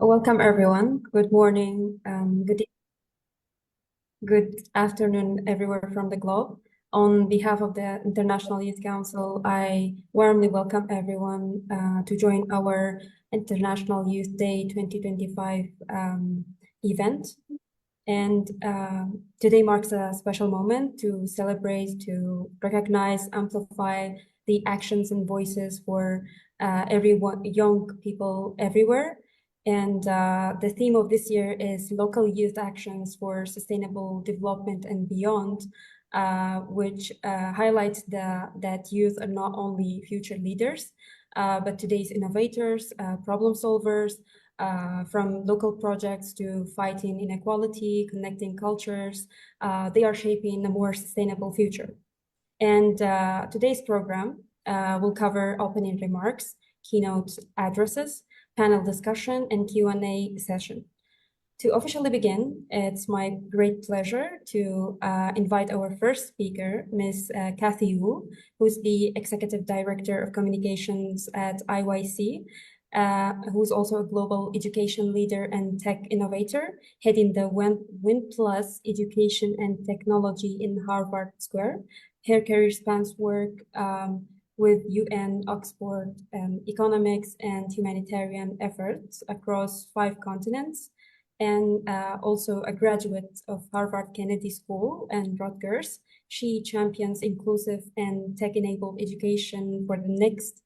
Welcome, everyone. Good morning, good afternoon, everywhere from the globe. On behalf of the International Youth Council, I warmly welcome everyone to join our International Youth Day 2025 event. And today marks a special moment to celebrate, to recognize, amplify the actions and voices for everyone, young people everywhere. And the theme of this year is local youth actions for sustainable development and beyond, which highlights that youth are not only future leaders, but today's innovators, problem solvers, from local projects to fighting inequality, connecting cultures. They are shaping a more sustainable future. And today's program will cover opening remarks, keynote addresses, panel discussion, and Q&A session. To officially begin, it's my great pleasure to invite our first speaker, Ms. Kathy Wu, who's the Executive Director of Communications at IYC, who's also a global education leader and tech innovator, heading the Win Plus Education and Technology in Harvard Square. Her career spans work with UN, Oxford, economics, and humanitarian efforts across 5 continents, and also a graduate of Harvard Kennedy School and Rutgers. She champions inclusive and tech-enabled education for the next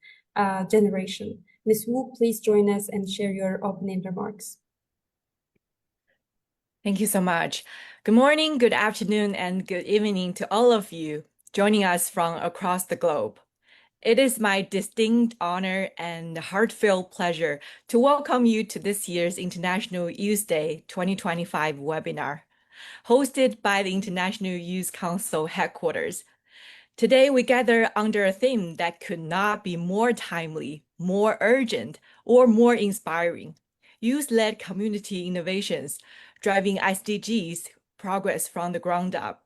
generation. Ms. Wu, please join us and share your opening remarks. Thank you so much. Good morning, good afternoon, and good evening to all of you joining us from across the globe. It is my distinct honor and heartfelt pleasure to welcome you to this year's International Youth Day 2025 webinar, hosted by the International Youth Council headquarters. Today, we gather under a theme that could not be more timely, more urgent, or more inspiring: youth-led community innovations, driving SDGs progress from the ground up.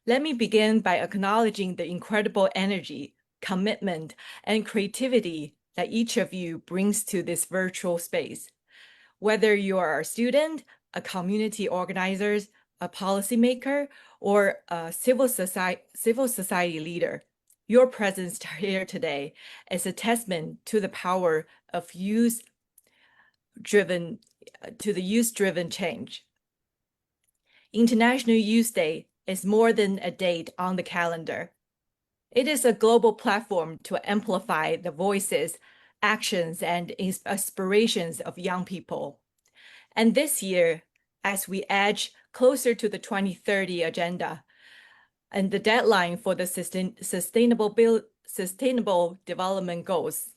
Let me begin by acknowledging the incredible energy, commitment, and creativity that each of you brings to this virtual space. Whether you are a student, a community organizer, a policymaker, or a civil society leader, your presence here today is a testament to the power of youth-driven change. International Youth Day is more than a date on the calendar. It is a global platform to amplify the voices, actions, and aspirations of young people. And this year, as we edge closer to the 2030 agenda and the deadline for the sustainable development goals,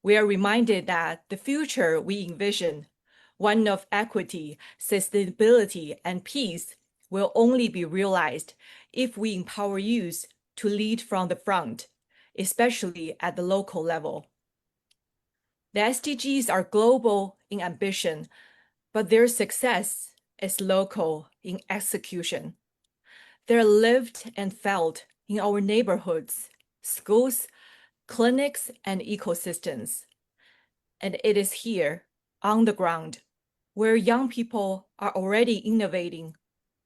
we are reminded that the future we envision, one of equity, sustainability, and peace, will only be realized if we empower youth to lead from the front, especially at the local level. The SDGs are global in ambition, but their success is local in execution. They're lived and felt in our neighborhoods, schools, clinics, and ecosystems. And it is here, on the ground, where young people are already innovating,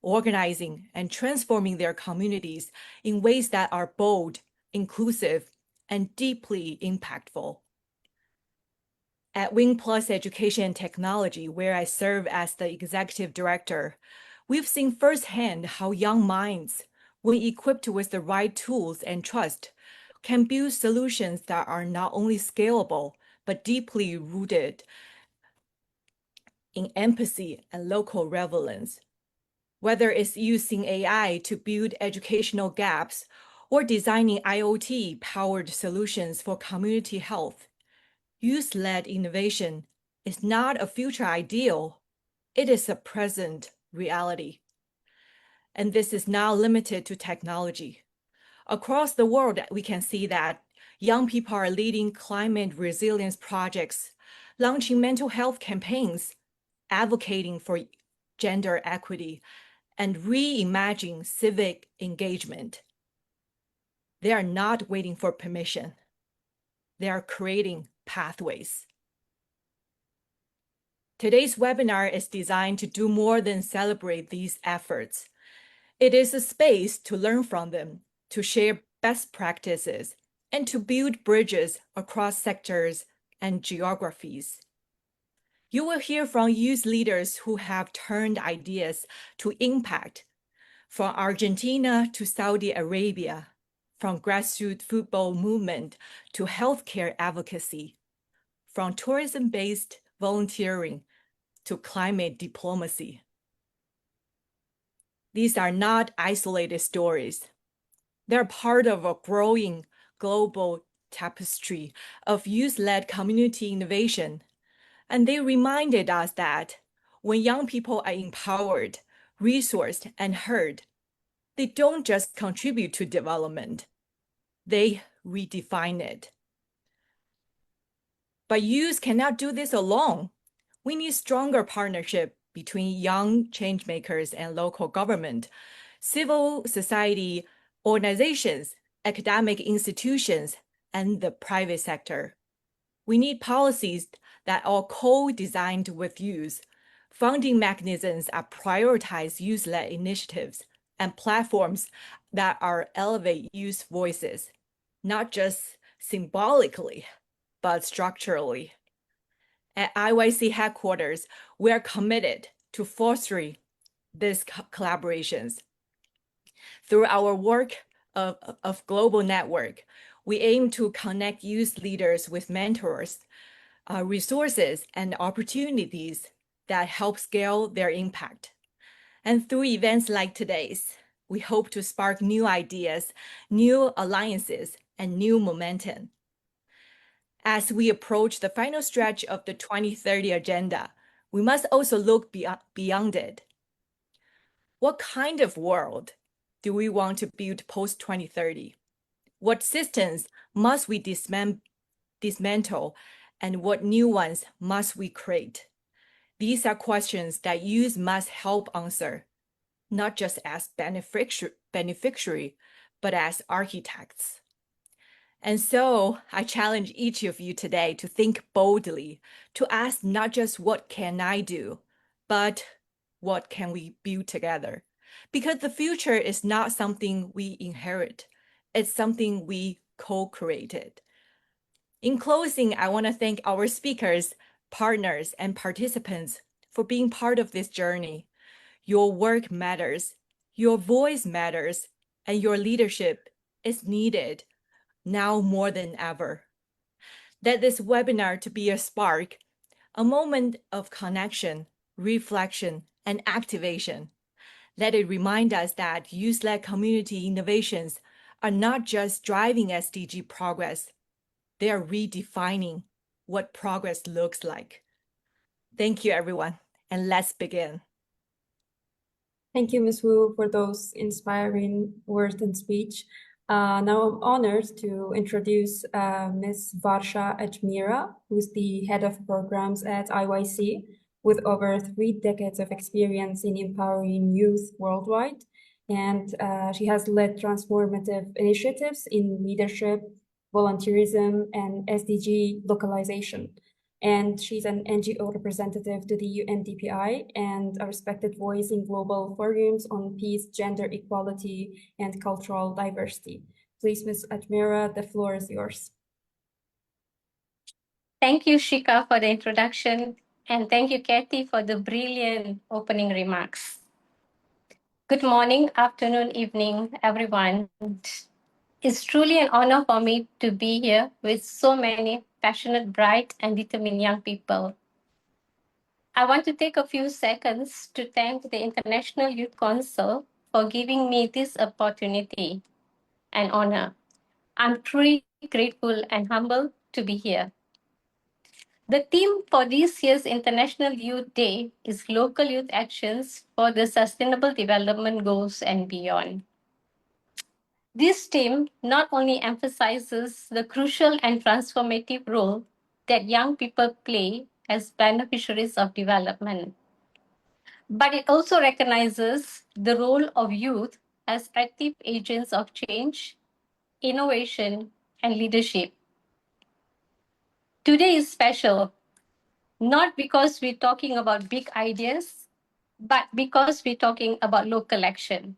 organizing, and transforming their communities in ways that are bold, inclusive, and deeply impactful. At Win Plus Education and Technology, where I serve as the executive director, we've seen firsthand how young minds, when equipped with the right tools and trust, can build solutions that are not only scalable, but deeply rooted in empathy and local relevance. Whether it's using AI to build educational gaps or designing IoT-powered solutions for community health, youth-led innovation is not a future ideal, it is a present reality. And this is not limited to technology. Across the world, we can see that young people are leading climate resilience projects, launching mental health campaigns, advocating for gender equity, and reimagining civic engagement. They are not waiting for permission. They are creating pathways. Today's webinar is designed to do more than celebrate these efforts. It is a space to learn from them, to share best practices, and to build bridges across sectors and geographies. You will hear from youth leaders who have turned ideas to impact, from Argentina to Saudi Arabia, from grassroots football movement to healthcare advocacy, from tourism-based volunteering to climate diplomacy. These are not isolated stories. They're part of a growing global tapestry of youth-led community innovation. And they reminded us that when young people are empowered, resourced, and heard, they don't just contribute to development, they redefine it. But youth cannot do this alone. We need stronger partnership between young changemakers and local government, civil society organizations, academic institutions, and the private sector. We need policies that are co-designed with youth, funding mechanisms that prioritize youth-led initiatives, and platforms that elevate youth voices, not just symbolically, but structurally. At IYC headquarters, we are committed to fostering these collaborations. Through our work of Global Network, we aim to connect youth leaders with mentors, resources, and opportunities that help scale their impact. And through events like today's, we hope to spark new ideas, new alliances, and new momentum. As we approach the final stretch of the 2030 agenda, we must also look beyond it. What kind of world do we want to build post-2030? What systems must we dismantle, and what new ones must we create? These are questions that youth must help answer, not just as beneficiary, but as architects. And so I challenge each of you today to think boldly, to ask not just what can I do, but what can we build together? Because the future is not something we inherit, it's something we co-created. In closing, I want to thank our speakers, partners, and participants for being part of this journey. Your work matters, your voice matters, and your leadership is needed now more than ever. Let this webinar to be a spark, a moment of connection, reflection, and activation. Let it remind us that youth-led community innovations are not just driving SDG progress, they are redefining what progress looks like. Thank you, everyone, and let's begin. Thank you, Ms. Wu, for those inspiring words and speech. Now I'm honored to introduce Ms. Varsha Ajmera, who's the head of programs at IYC, with over 3 decades of experience in empowering youth worldwide. And she has led transformative initiatives in leadership, volunteerism, and SDG localization. And she's an NGO representative to the UNDPI and a respected voice in global forums on peace, gender equality, and cultural diversity. Please, Ms. Ajmera, the floor is yours. Thank you, Shika, for the introduction, and thank you, Kathy, for the brilliant opening remarks. Good morning, afternoon, evening, everyone. It's truly an honor for me to be here with so many passionate, bright, and determined young people. I want to take a few seconds to thank the International Youth Council for giving me this opportunity and honor. I'm truly grateful and humbled to be here. The theme for this year's International Youth Day is Local Youth Actions for the Sustainable Development Goals and Beyond. This theme not only emphasizes the crucial and transformative role that young people play as beneficiaries of development, but it also recognizes the role of youth as active agents of change, innovation, and leadership. Today is special not because we're talking about big ideas, but because we're talking about local action.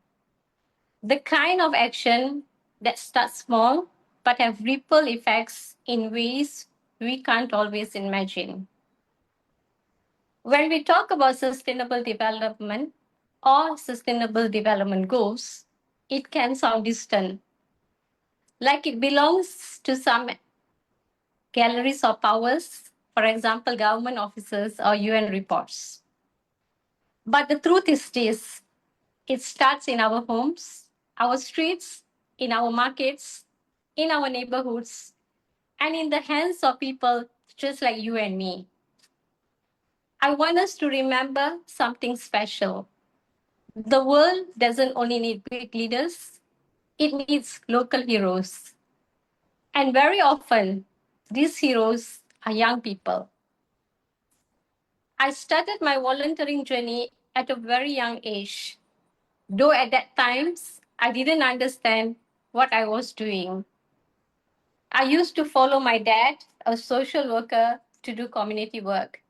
The kind of action that starts small but have ripple effects in ways we can't always imagine. When we talk about sustainable development or sustainable development goals, it can sound distant, like it belongs to some galleries of powers, for example, government offices or UN reports. But the truth is this: it starts in our homes, our streets, in our markets, in our neighborhoods, and in the hands of people just like you and me. I want us to remember something special. The world doesn't only need big leaders, it needs local heroes. And very often, these heroes are young people. I started my volunteering journey at a very young age, though at that times I didn't understand what I was doing. I used to follow my dad, a social worker, to do community work.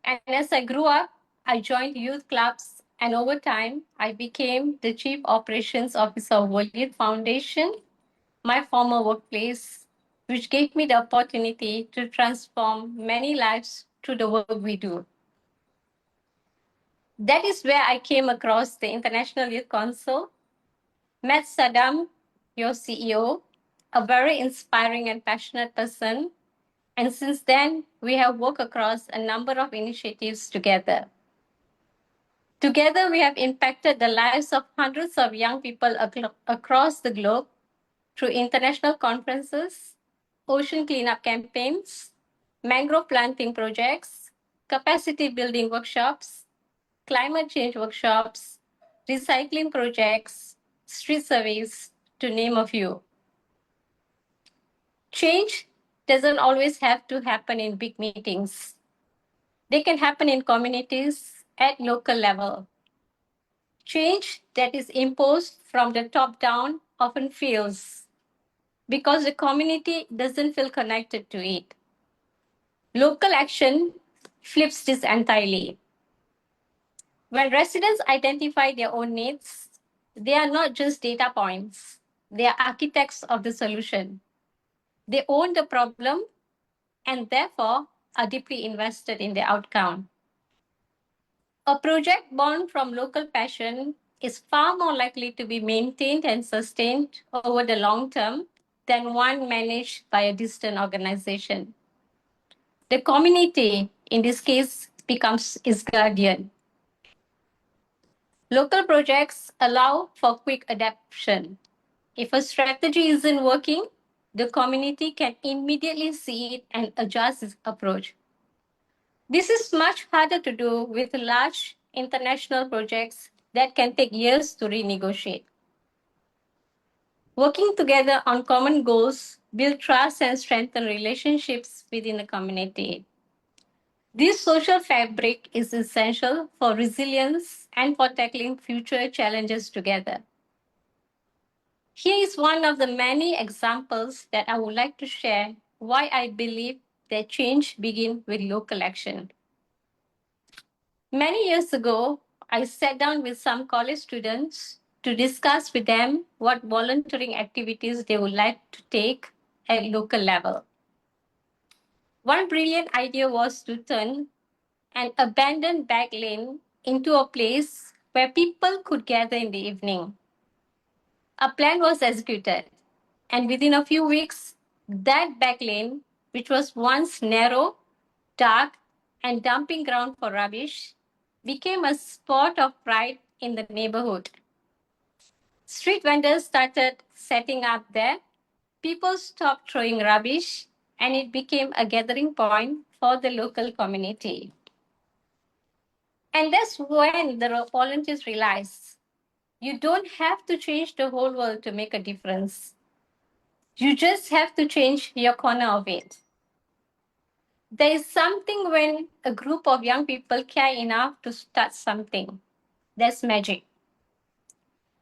And as I grew up, I joined youth clubs, and over time, I became the Chief Operations Officer of World Youth Foundation, my former workplace, which gave me the opportunity to transform many lives through the work we do. That is where I came across the International Youth Council, met Saddam, your CEO, a very inspiring and passionate person. And since then, we have worked across a number of initiatives together. Together, we have impacted the lives of hundreds of young people across the globe through international conferences, ocean cleanup campaigns, mangrove planting projects, capacity building workshops, climate change workshops, recycling projects, street surveys, to name a few. Change doesn't always have to happen in big meetings. They can happen in communities at local level. Change that is imposed from the top down often fails because the community doesn't feel connected to it. Local action flips this entirely. When residents identify their own needs, they are not just data points, they are architects of the solution. They own the problem and therefore are deeply invested in the outcome. A project born from local passion is far more likely to be maintained and sustained over the long term than one managed by a distant organization. The community, in this case, becomes its guardian. Local projects allow for quick adaptation. If a strategy isn't working, the community can immediately see it and adjust its approach. This is much harder to do with large international projects that can take years to renegotiate. Working together on common goals build trust and strengthen relationships within the community. This social fabric is essential for resilience and for tackling future challenges together. Here is one of the many examples that I would like to share why I believe that change begins with local action. Many years ago, I sat down with some college students to discuss with them what volunteering activities they would like to take at local level. One brilliant idea was to turn an abandoned back lane into a place where people could gather in the evening. A plan was executed, and within a few weeks, that back lane, which was once narrow, dark, and dumping ground for rubbish, became a spot of pride in the neighborhood. Street vendors started setting up there. People stopped throwing rubbish, and it became a gathering point for the local community. And that's when the volunteers realized you don't have to change the whole world to make a difference. You just have to change your corner of it. There is something when a group of young people care enough to start something. That's magic.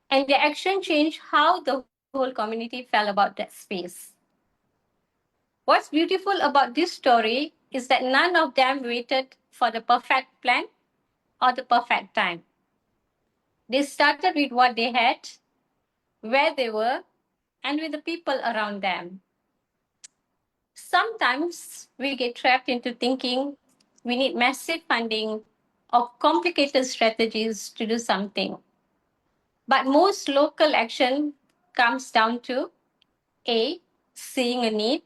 And the action changed how the whole community felt about that space. What's beautiful about this story is that none of them waited for the perfect plan or the perfect time. They started with what they had, where they were, and with the people around them. Sometimes we get trapped into thinking we need massive funding or complicated strategies to do something. But most local action comes down to A, seeing a need,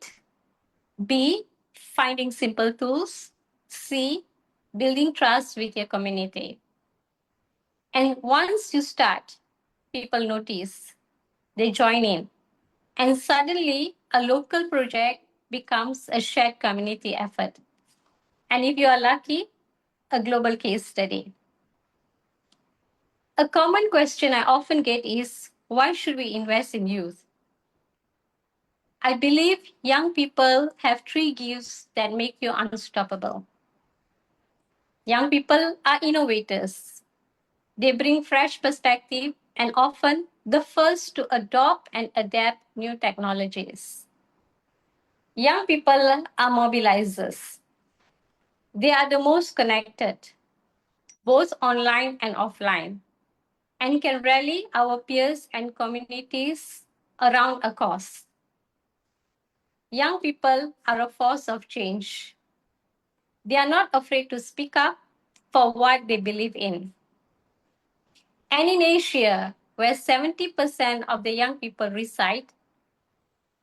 B, finding simple tools, C, building trust with your community. And once you start, people notice, they join in, and suddenly a local project becomes a shared community effort. And if you are lucky, a global case study. A common question I often get is, why should we invest in youth? I believe young people have three gifts that make you unstoppable. Young people are innovators. They bring fresh perspective and often the first to adopt and adapt new technologies. Young people are mobilizers. They are the most connected, both online and offline, and can rally our peers and communities around a cause. Young people are a force of change. They are not afraid to speak up for what they believe in. And in Asia, where 70% of the young people reside,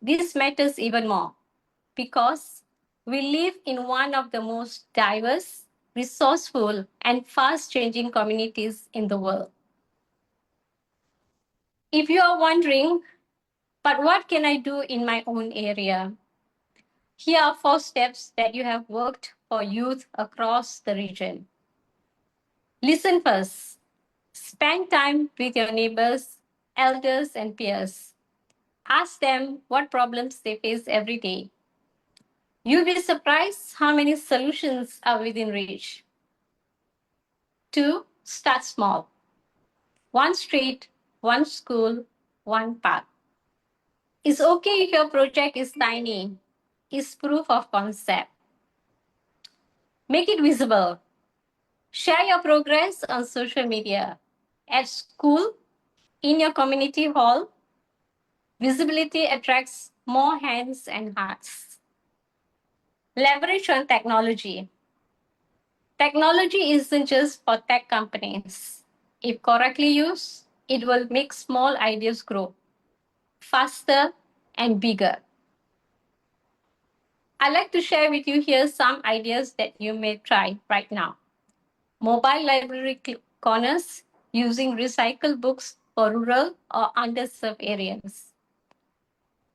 this matters even more because we live in one of the most diverse, resourceful, and fast-changing communities in the world. If you are wondering, but what can I do in my own area? Here are 4 steps that you have worked for youth across the region. Listen first. Spend time with your neighbors, elders, and peers. Ask them what problems they face every day. You'll be surprised how many solutions are within reach. 2, start small. 1 street, 1 school, 1 park. It's okay if your project is tiny. It's proof of concept. Make it visible. Share your progress on social media. At school, in your community hall, visibility attracts more hands and hearts. Leverage on technology. Technology isn't just for tech companies. If correctly used, it will make small ideas grow faster and bigger. I'd like to share with you here some ideas that you may try right now. Mobile library corners using recycled books for rural or underserved areas.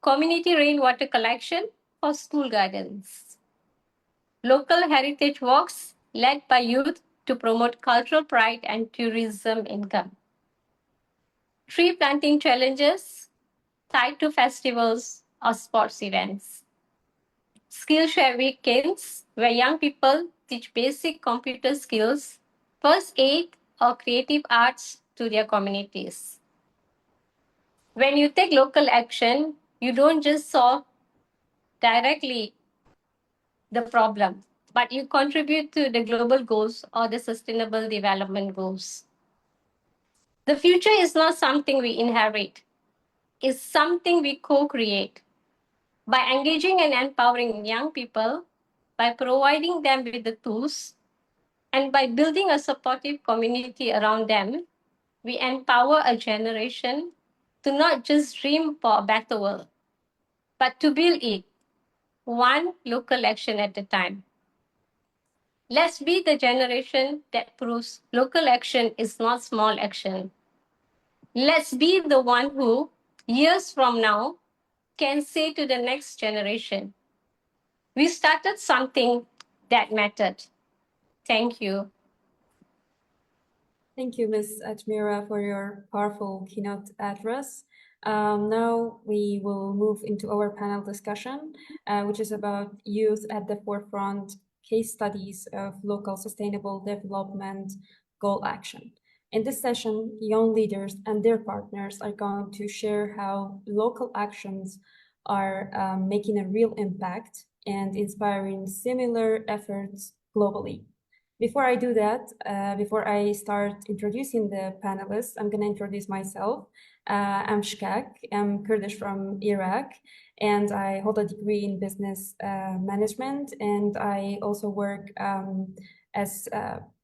Community rainwater collection for school gardens. Local heritage walks led by youth to promote cultural pride and tourism income. Tree planting challenges tied to festivals or sports events. Skillshare weekends where young people teach basic computer skills, first aid, or creative arts to their communities. When you take local action, you don't just solve directly the problem, but you contribute to the global goals or the sustainable development goals. The future is not something we inherit, it's something we co-create. By engaging and empowering young people, by providing them with the tools, and by building a supportive community around them, we empower a generation to not just dream for a better world, but to build it, one local action at a time. Let's be the generation that proves local action is not small action. Let's be the one who, years from now, can say to the next generation, we started something that mattered. Thank you. Thank you, Ms. Ajmira, for your powerful keynote address. Now we will move into our panel discussion, which is about youth at the forefront, case studies of local sustainable development goal action. In this session, young leaders and their partners are going to share how local actions are making a real impact and inspiring similar efforts globally. Before I do that, before I start introducing the panelists, I'm going to introduce myself. I'm Shkak. I'm Kurdish from Iraq, and I hold a degree in business management, and I also work as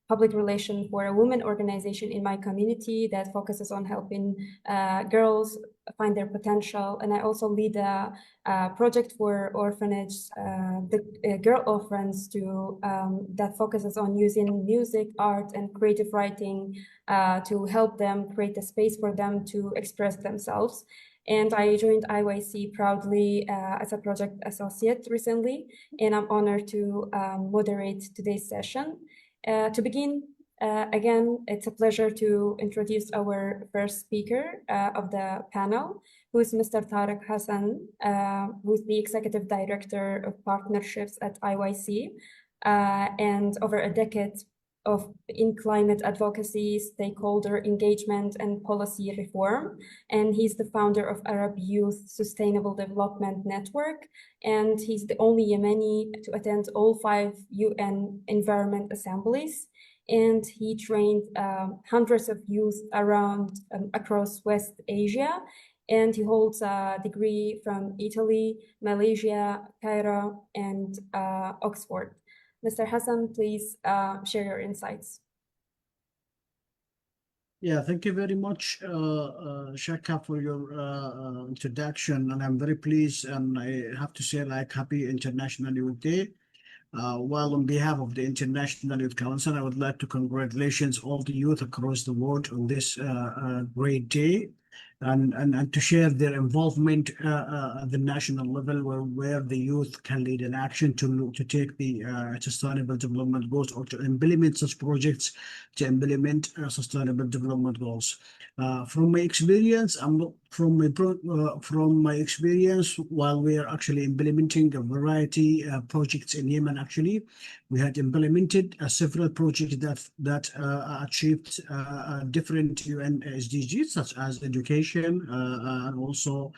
public relation for a women organization in my community that focuses on helping girls find their potential. And I also lead a project for orphanage, the Girl Orphans, that focuses on using music, art, and creative writing to help them create a space for them to express themselves. And I joined IYC proudly as a project associate recently, and I'm honored to moderate today's session. To begin, again, it's a pleasure to introduce our first speaker of the panel, who is Mr. Tariq Hassan, who is the Executive Director of Partnerships at IYC, and over a decade in climate advocacy, stakeholder engagement, and policy reform. And he's the founder of Arab Youth Sustainable Development Network, and he's the only Yemeni to attend all 5 UN Environment Assemblies. And he trained hundreds of youth around across West Asia. And he holds a degree from Italy, Malaysia, Cairo, and Oxford. Mr. Hassan, please share your insights. Yeah, thank you very much, Shaka, for your introduction. And I'm very pleased, and I have to say, like, happy International Youth Day. Well, on behalf of the International Youth Council, I would like to congratulate all the youth across the world on this great day, and to share their involvement at the national level, where the youth can lead an action to take the sustainable development goals, or to implement such projects to implement sustainable development goals. From my experience, while we are actually implementing a variety of projects in Yemen, actually, we had implemented several projects that achieved different UN SDGs, such as education, and also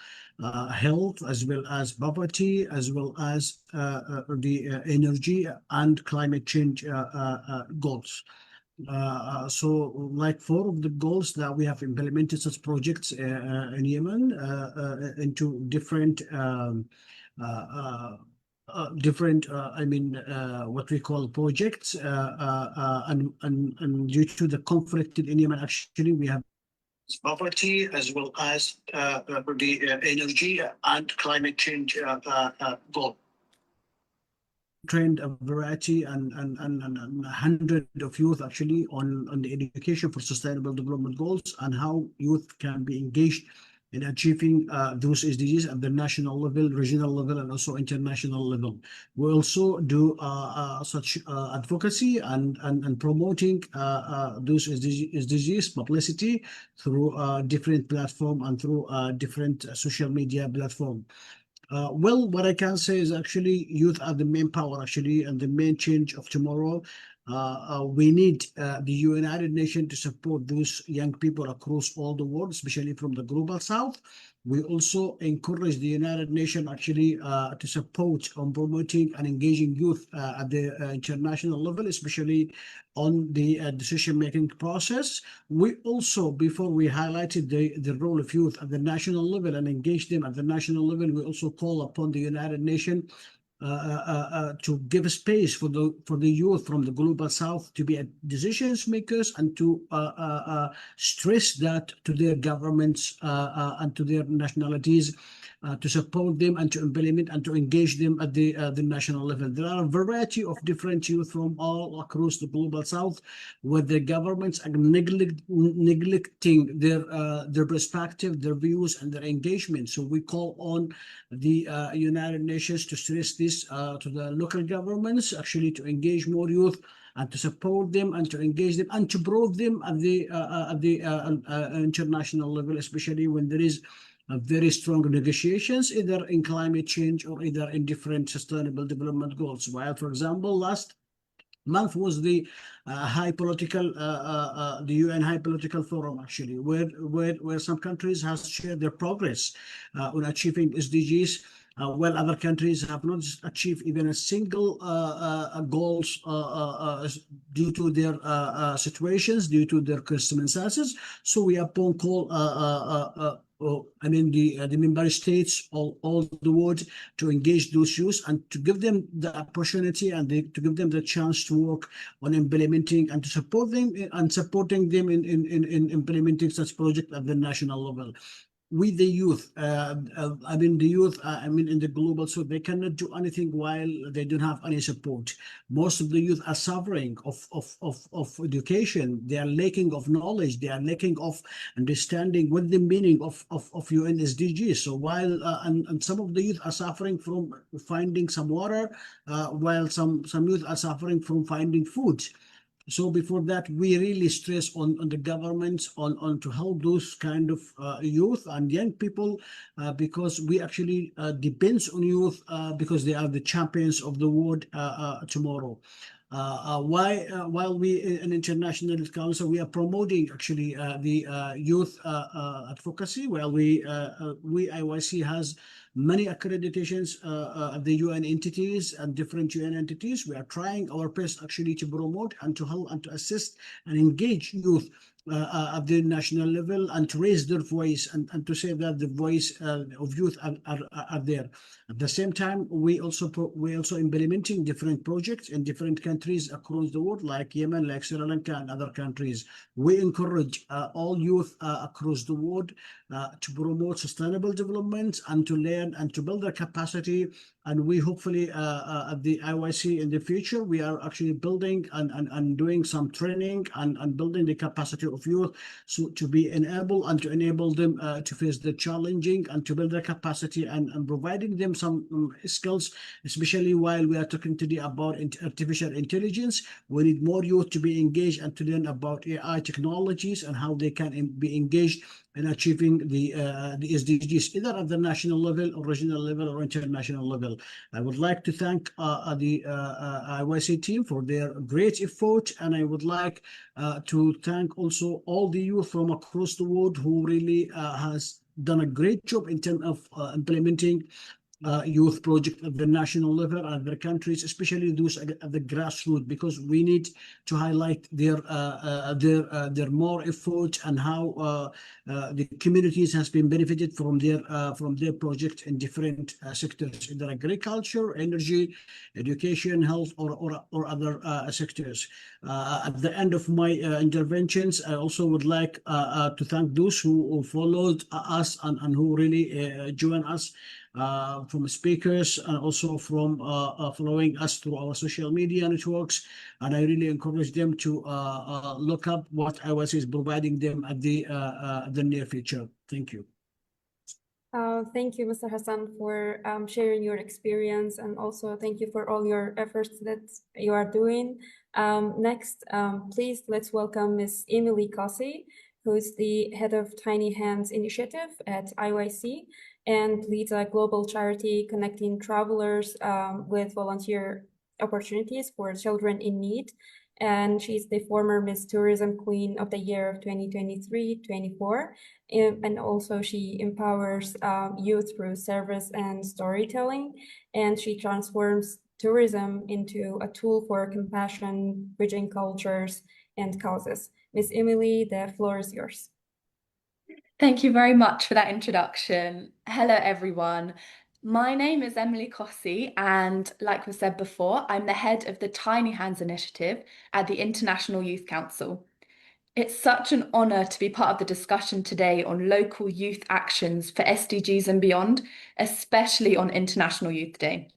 health, as well as poverty, as well as the energy and climate change goals. So, like 4 of the goals that we have implemented such projects in Yemen into different what we call projects, and due to the conflict in Yemen, actually, we have poverty, as well as the energy and climate change goal. Trained a variety and 100 of youth actually on the education for sustainable development goals, and how youth can be engaged in achieving those SDGs at the national level, regional level, and also international level. We also do such advocacy and promoting those SDGs publicity through different platform and through different social media platform. Well, what I can say is actually youth are the main power, actually, and the main change of tomorrow. We need the United Nations to support those young people across all the world, especially from the global south. We also encourage the United Nations actually to support on promoting and engaging youth at the international level, especially on the decision-making process. We also, before we highlighted the role of youth at the national level and engage them at the national level, we also call upon the United Nations to give space for the youth from the global south to be decision makers, and to stress that to their governments and to their nationalities, to support them and to implement and to engage them at the national level. There are a variety of different youth from all across the global south, where the governments are neglecting their perspective, their views, and their engagement. So we call on the United Nations to stress this to the local governments, actually, to engage more youth and to support them and to engage them and to promote them at the international level, especially when there is very strong negotiations, either in climate change or either in different sustainable development goals. While, for example, last month was the the UN High Political Forum, actually, where some countries have shared their progress on achieving SDGs while other countries have not achieved even a single goals due to their situations, due to their circumstances. So we upon call the member states all the world to engage those youth and to give them the opportunity and to give them the chance to work on implementing and to support them and supporting them in implementing such projects at the national level. With the youth, in the global south, they cannot do anything while they don't have any support. Most of the youth are suffering of education. They are lacking of knowledge. They are lacking of understanding what the meaning of UN SDGs. So while and some of the youth are suffering from finding some water, while some youth are suffering from finding food. So before that, we really stress on the government on to help those kind of youth and young people because we actually depends on youth because they are the champions of the world tomorrow. While we in International Youth Council, we are promoting actually the youth advocacy. While we IYC has many accreditations at the UN entities and different UN entities. We are trying our best actually to promote and to help and to assist and engage youth at the national level and to raise their voice and to say that the voice of youth are there. At the same time, we also implementing different projects in different countries across the world, like Yemen, like Sri Lanka, and other countries. We encourage all youth across the world to promote sustainable development and to learn and to build their capacity. And we hopefully at the IYC in the future, we are actually building and doing some training and building the capacity of youth so to be enabled and to enable them to face the challenging and to build their capacity and providing them some skills, especially while we are talking today about artificial intelligence. We need more youth to be engaged and to learn about AI technologies and how they can be engaged in achieving the SDGs, either at the national level or regional level or international level. I would like to thank the IYC team for their great effort, and I would like to thank also all the youth from across the world who really has done a great job in terms of implementing youth project at the national level and their countries, especially those at the grassroots, because we need to highlight their more effort and how the communities has been benefited from their project in different sectors, either agriculture, energy, education, health, or other sectors. At the end of my interventions, I also would like to thank those who followed us and who really joined us from speakers and also from following us through our social media networks. And I really encourage them to look up what IYC is providing them at the near future. Thank you. Thank you, Mr. Hassan, for sharing your experience, and also thank you for all your efforts that you are doing. Next, please let's welcome Ms. Emily Cossey, who is the head of Tiny Hands Initiative at IYC and leads a global charity connecting travelers with volunteer opportunities for children in need. And she's the former Miss Tourism Queen of the year of 2023-24. And also she empowers youth through service and storytelling. And she transforms tourism into a tool for compassion, bridging cultures and causes. Miss Emily, the floor is yours. Thank you very much for that introduction. Hello, everyone. My name is Emily Cossey, and like was said before, I'm the head of the Tiny Hands Initiative at the International Youth Council. It's such an honour to be part of the discussion today on local youth actions for SDGs and beyond, especially on International Youth Day.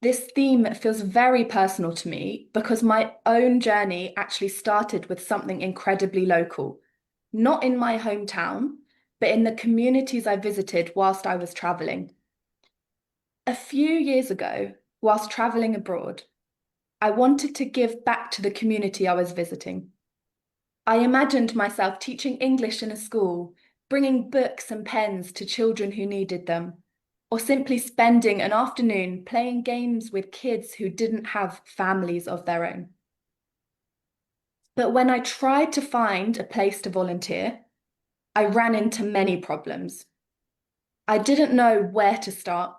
This theme feels very personal to me because my own journey actually started with something incredibly local. Not in my hometown, but in the communities I visited whilst I was travelling. A few years ago, whilst travelling abroad, I wanted to give back to the community I was visiting. I imagined myself teaching English in a school, bringing books and pens to children who needed them, or simply spending an afternoon playing games with kids who didn't have families of their own. But when I tried to find a place to volunteer, I ran into many problems. I didn't know where to start,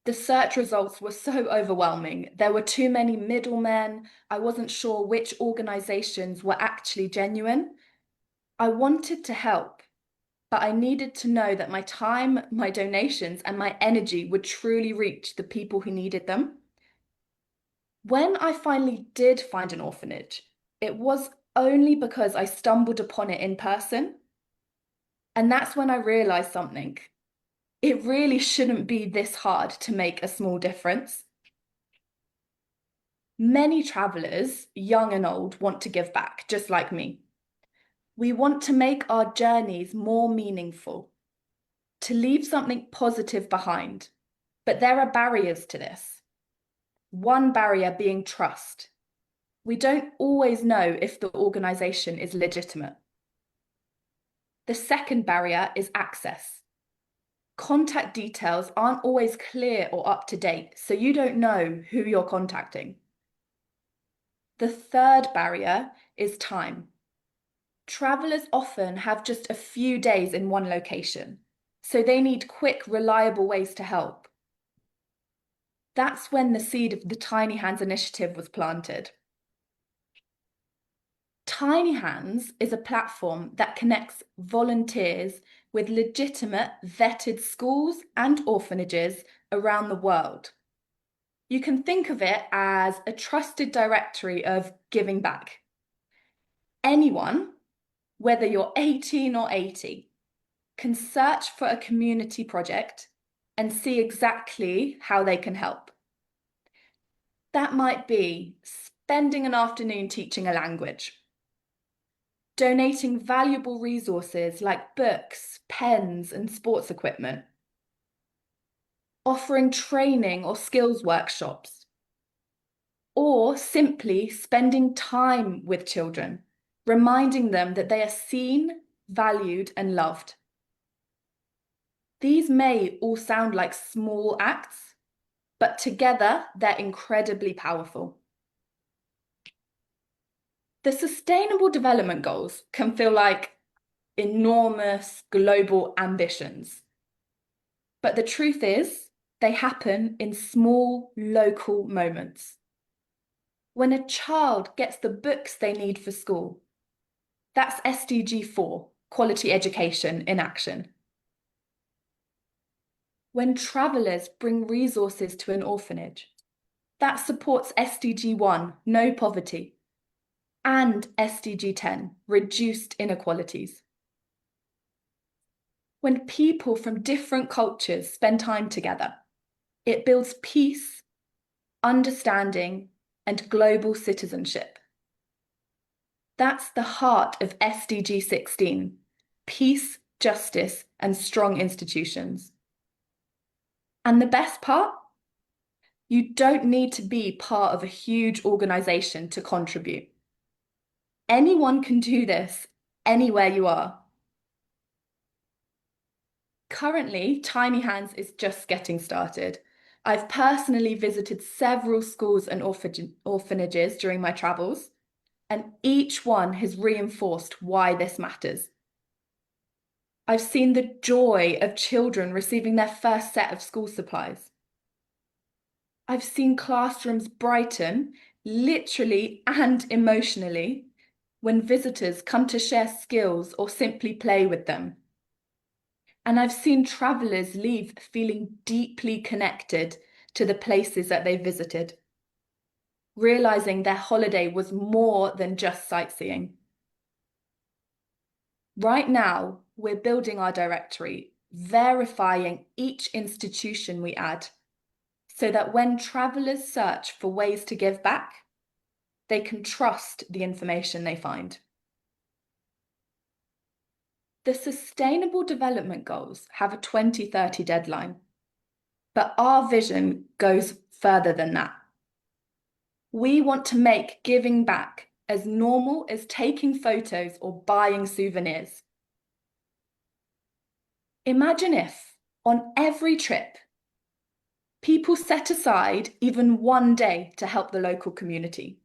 The search results were so overwhelming. There were too many middlemen. I wasn't sure which organizations were actually genuine. I wanted to help, but I needed to know that my time, my donations, and my energy would truly reach the people who needed them. When I finally did find an orphanage, it was only because I stumbled upon it in person. And that's when I realized something. It really shouldn't be this hard to make a small difference. Many travelers, young and old, want to give back, just like me. We want to make our journeys more meaningful, to leave something positive behind. But there are barriers to this. One barrier being trust. We don't always know if the organization is legitimate. The second barrier is access. Contact details aren't always clear or up to date, so you don't know who you're contacting. The third barrier is time. Travelers often have just a few days in one location, so they need quick, reliable ways to help. That's when the seed of the Tiny Hands initiative was planted. Tiny Hands is a platform that connects volunteers with legitimate, vetted schools and orphanages around the world. You can think of it as a trusted directory of giving back. Anyone, whether you're 18 or 80, can search for a community project and see exactly how they can help. That might be spending an afternoon teaching a language, donating valuable resources like books, pens, and sports equipment, offering training or skills workshops, or simply spending time with children, reminding them that they are seen, valued, and loved. These may all sound like small acts, but together they're incredibly powerful. The Sustainable Development Goals can feel like enormous global ambitions. But the truth is, they happen in small local moments. When a child gets the books they need for school, that's SDG 4, quality education in action. When travellers bring resources to an orphanage, that supports SDG 1, no poverty, and SDG 10, reduced inequalities. When people from different cultures spend time together, it builds peace, understanding, and global citizenship. That's the heart of SDG 16, peace, justice, and strong institutions. And the best part? You don't need to be part of a huge organization to contribute. Anyone can do this anywhere you are. Currently, Tiny Hands is just getting started. I've personally visited several schools and orphanages during my travels, and each one has reinforced why this matters. I've seen the joy of children receiving their first set of school supplies. I've seen classrooms brighten, literally and emotionally, when visitors come to share skills or simply play with them. And I've seen travellers leave feeling deeply connected to the places that they visited, realising their holiday was more than just sightseeing. Right now, we're building our directory, verifying each institution we add, so that when travellers search for ways to give back, they can trust the information they find. The Sustainable Development Goals have a 2030 deadline, but our vision goes further than that. We want to make giving back as normal as taking photos or buying souvenirs. Imagine if, on every trip, people set aside even one day to help the local community.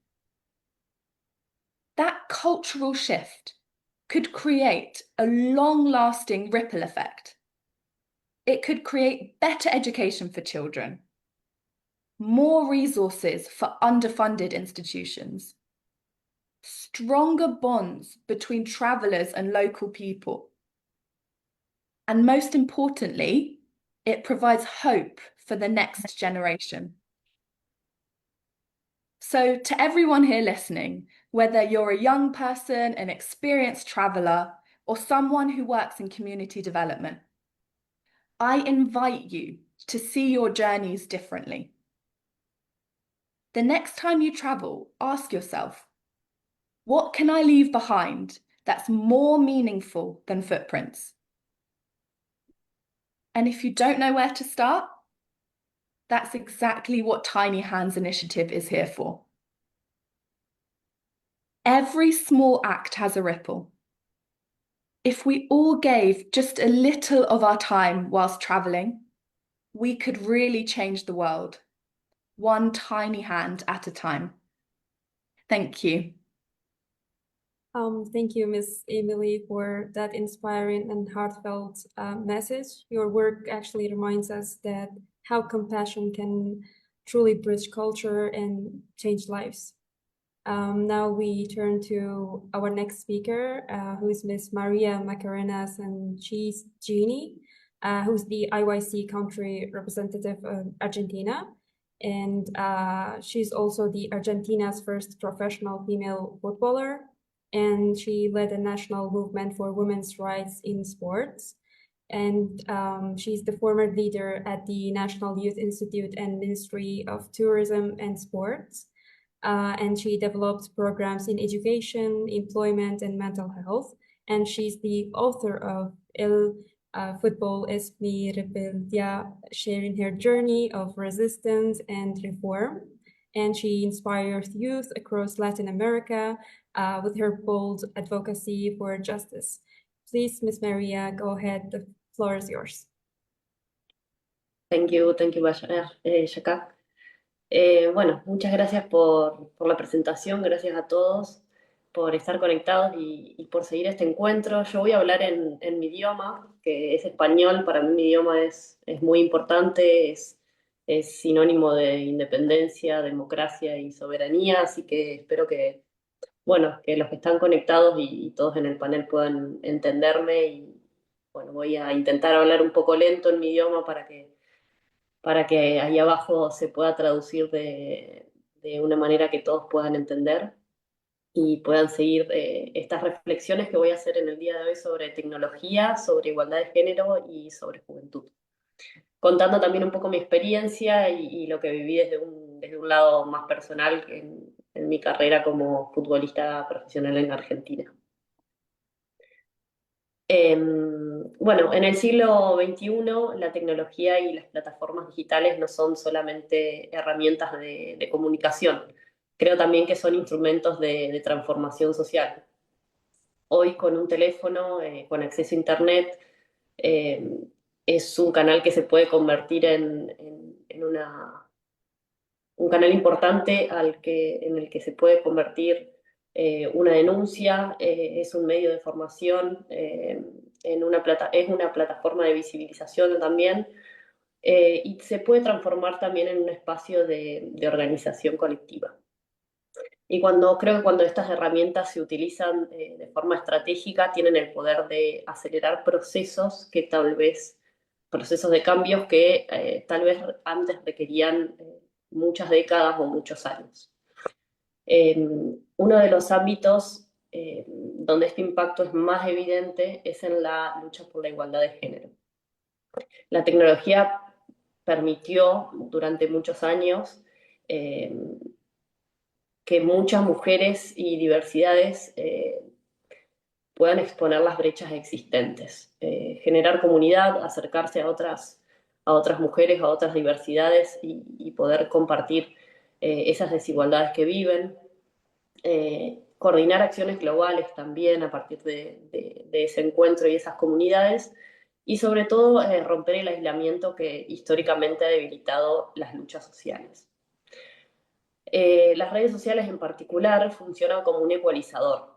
That cultural shift could create a long-lasting ripple effect. It could create better education for children, more resources for underfunded institutions, stronger bonds between travellers and local people. And most importantly, it provides hope for the next generation. So to everyone here listening, whether you're a young person, an experienced traveller, or someone who works in community development, I invite you to see your journeys differently. The next time you travel, ask yourself, what can I leave behind that's more meaningful than footprints? And if you don't know where to start, that's exactly what Tiny Hands Initiative is here for. Every small act has a ripple. If we all gave just a little of our time whilst traveling, we could really change the world, one tiny hand at a time. Thank you. Thank you, Miss Emily, for that inspiring and heartfelt message. Your work actually reminds us that how compassion can truly bridge culture and change lives. Now we turn to our next speaker, who is Miss Maria Macarenas, and she's Jeannie, who's the IYC country representative of Argentina. And she's also the Argentina's first professional female footballer. And she led a national movement for women's rights in sports. And she's the former leader at the National Youth Institute and Ministry of Tourism and Sports. And she developed programs in education, employment, and mental health. And she's the author of El Football es mi rebeldia, sharing her journey of resistance and reform. And she inspires youth across Latin America with her bold advocacy for justice. Please, Ms. Maria, go ahead. The floor is yours. Thank you, Shaka. Bueno, muchas gracias por la presentación, gracias a todos por estar conectados y por seguir este encuentro. Yo voy a hablar en mi idioma, que es español. Para mí mi idioma es muy importante, es sinónimo de independencia, democracia y soberanía, así que espero que, bueno, que los que están conectados y todos en el panel puedan entenderme y, bueno, voy a intentar hablar un poco lento en mi idioma para que ahí abajo se pueda traducir de una manera que todos puedan entender y puedan seguir estas reflexiones que voy a hacer en el día de hoy sobre tecnología, sobre igualdad de género y sobre juventud. Contando también un poco mi experiencia y lo que viví desde un lado más personal en mi carrera como futbolista profesional en Argentina. Bueno, en el siglo XXI la tecnología y las plataformas digitales no son solamente herramientas de comunicación, creo también que son instrumentos de transformación social. Hoy con un teléfono, con acceso a Internet, es un canal que se puede convertir en un canal importante en el que se puede convertir una denuncia, es un medio de formación, es una plataforma de visibilización también, y se puede transformar también en un espacio de organización colectiva. Y creo que cuando estas herramientas se utilizan de forma estratégica, tienen el poder de acelerar procesos procesos de cambios que tal vez antes requerían muchas décadas o muchos años. Uno de los ámbitos donde este impacto es más evidente es en la lucha por la igualdad de género. La tecnología permitió durante muchos años que muchas mujeres y diversidades puedan exponer las brechas existentes, generar comunidad, acercarse a otras mujeres, a otras diversidades y poder compartir esas desigualdades que viven, coordinar acciones globales también a partir de ese encuentro y esas comunidades, y sobre todo romper el aislamiento que históricamente ha debilitado las luchas sociales. Las redes sociales en particular funcionan como un ecualizador.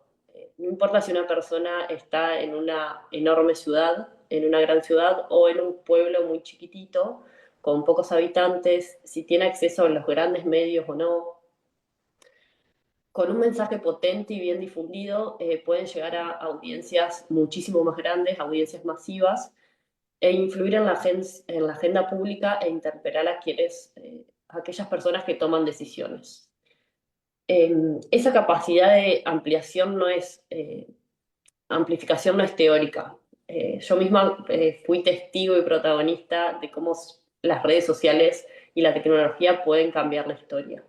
No importa si una persona está en una enorme ciudad, en una gran ciudad o en un pueblo muy chiquitito, con pocos habitantes, si tiene acceso a los grandes medios o no. Con un mensaje potente y bien difundido, pueden llegar a audiencias muchísimo más grandes, audiencias masivas, e influir en en la agenda pública e interpelar a aquellas personas que toman decisiones. Esa capacidad de ampliación amplificación no es teórica. Yo misma fui testigo y protagonista de cómo las redes sociales y la tecnología pueden cambiar la historia.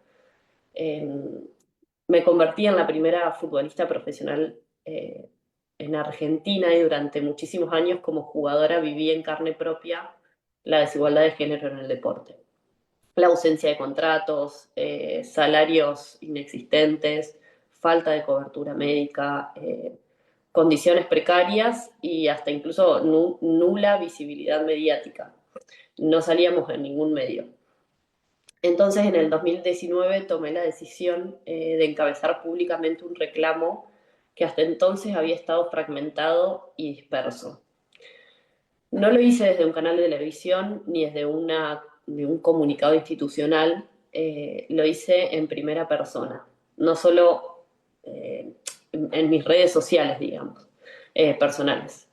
Me convertí en la primera futbolista profesional en Argentina y durante muchísimos años como jugadora viví en carne propia la desigualdad de género en el deporte. La ausencia de contratos, salarios inexistentes, falta de cobertura médica, condiciones precarias y hasta incluso nula visibilidad mediática. No salíamos en ningún medio. Entonces, en el 2019 tomé la decisión de encabezar públicamente un reclamo que hasta entonces había estado fragmentado y disperso. No lo hice desde un canal de televisión ni desde de un comunicado institucional, lo hice en primera persona, no solo en mis redes sociales, digamos, personales.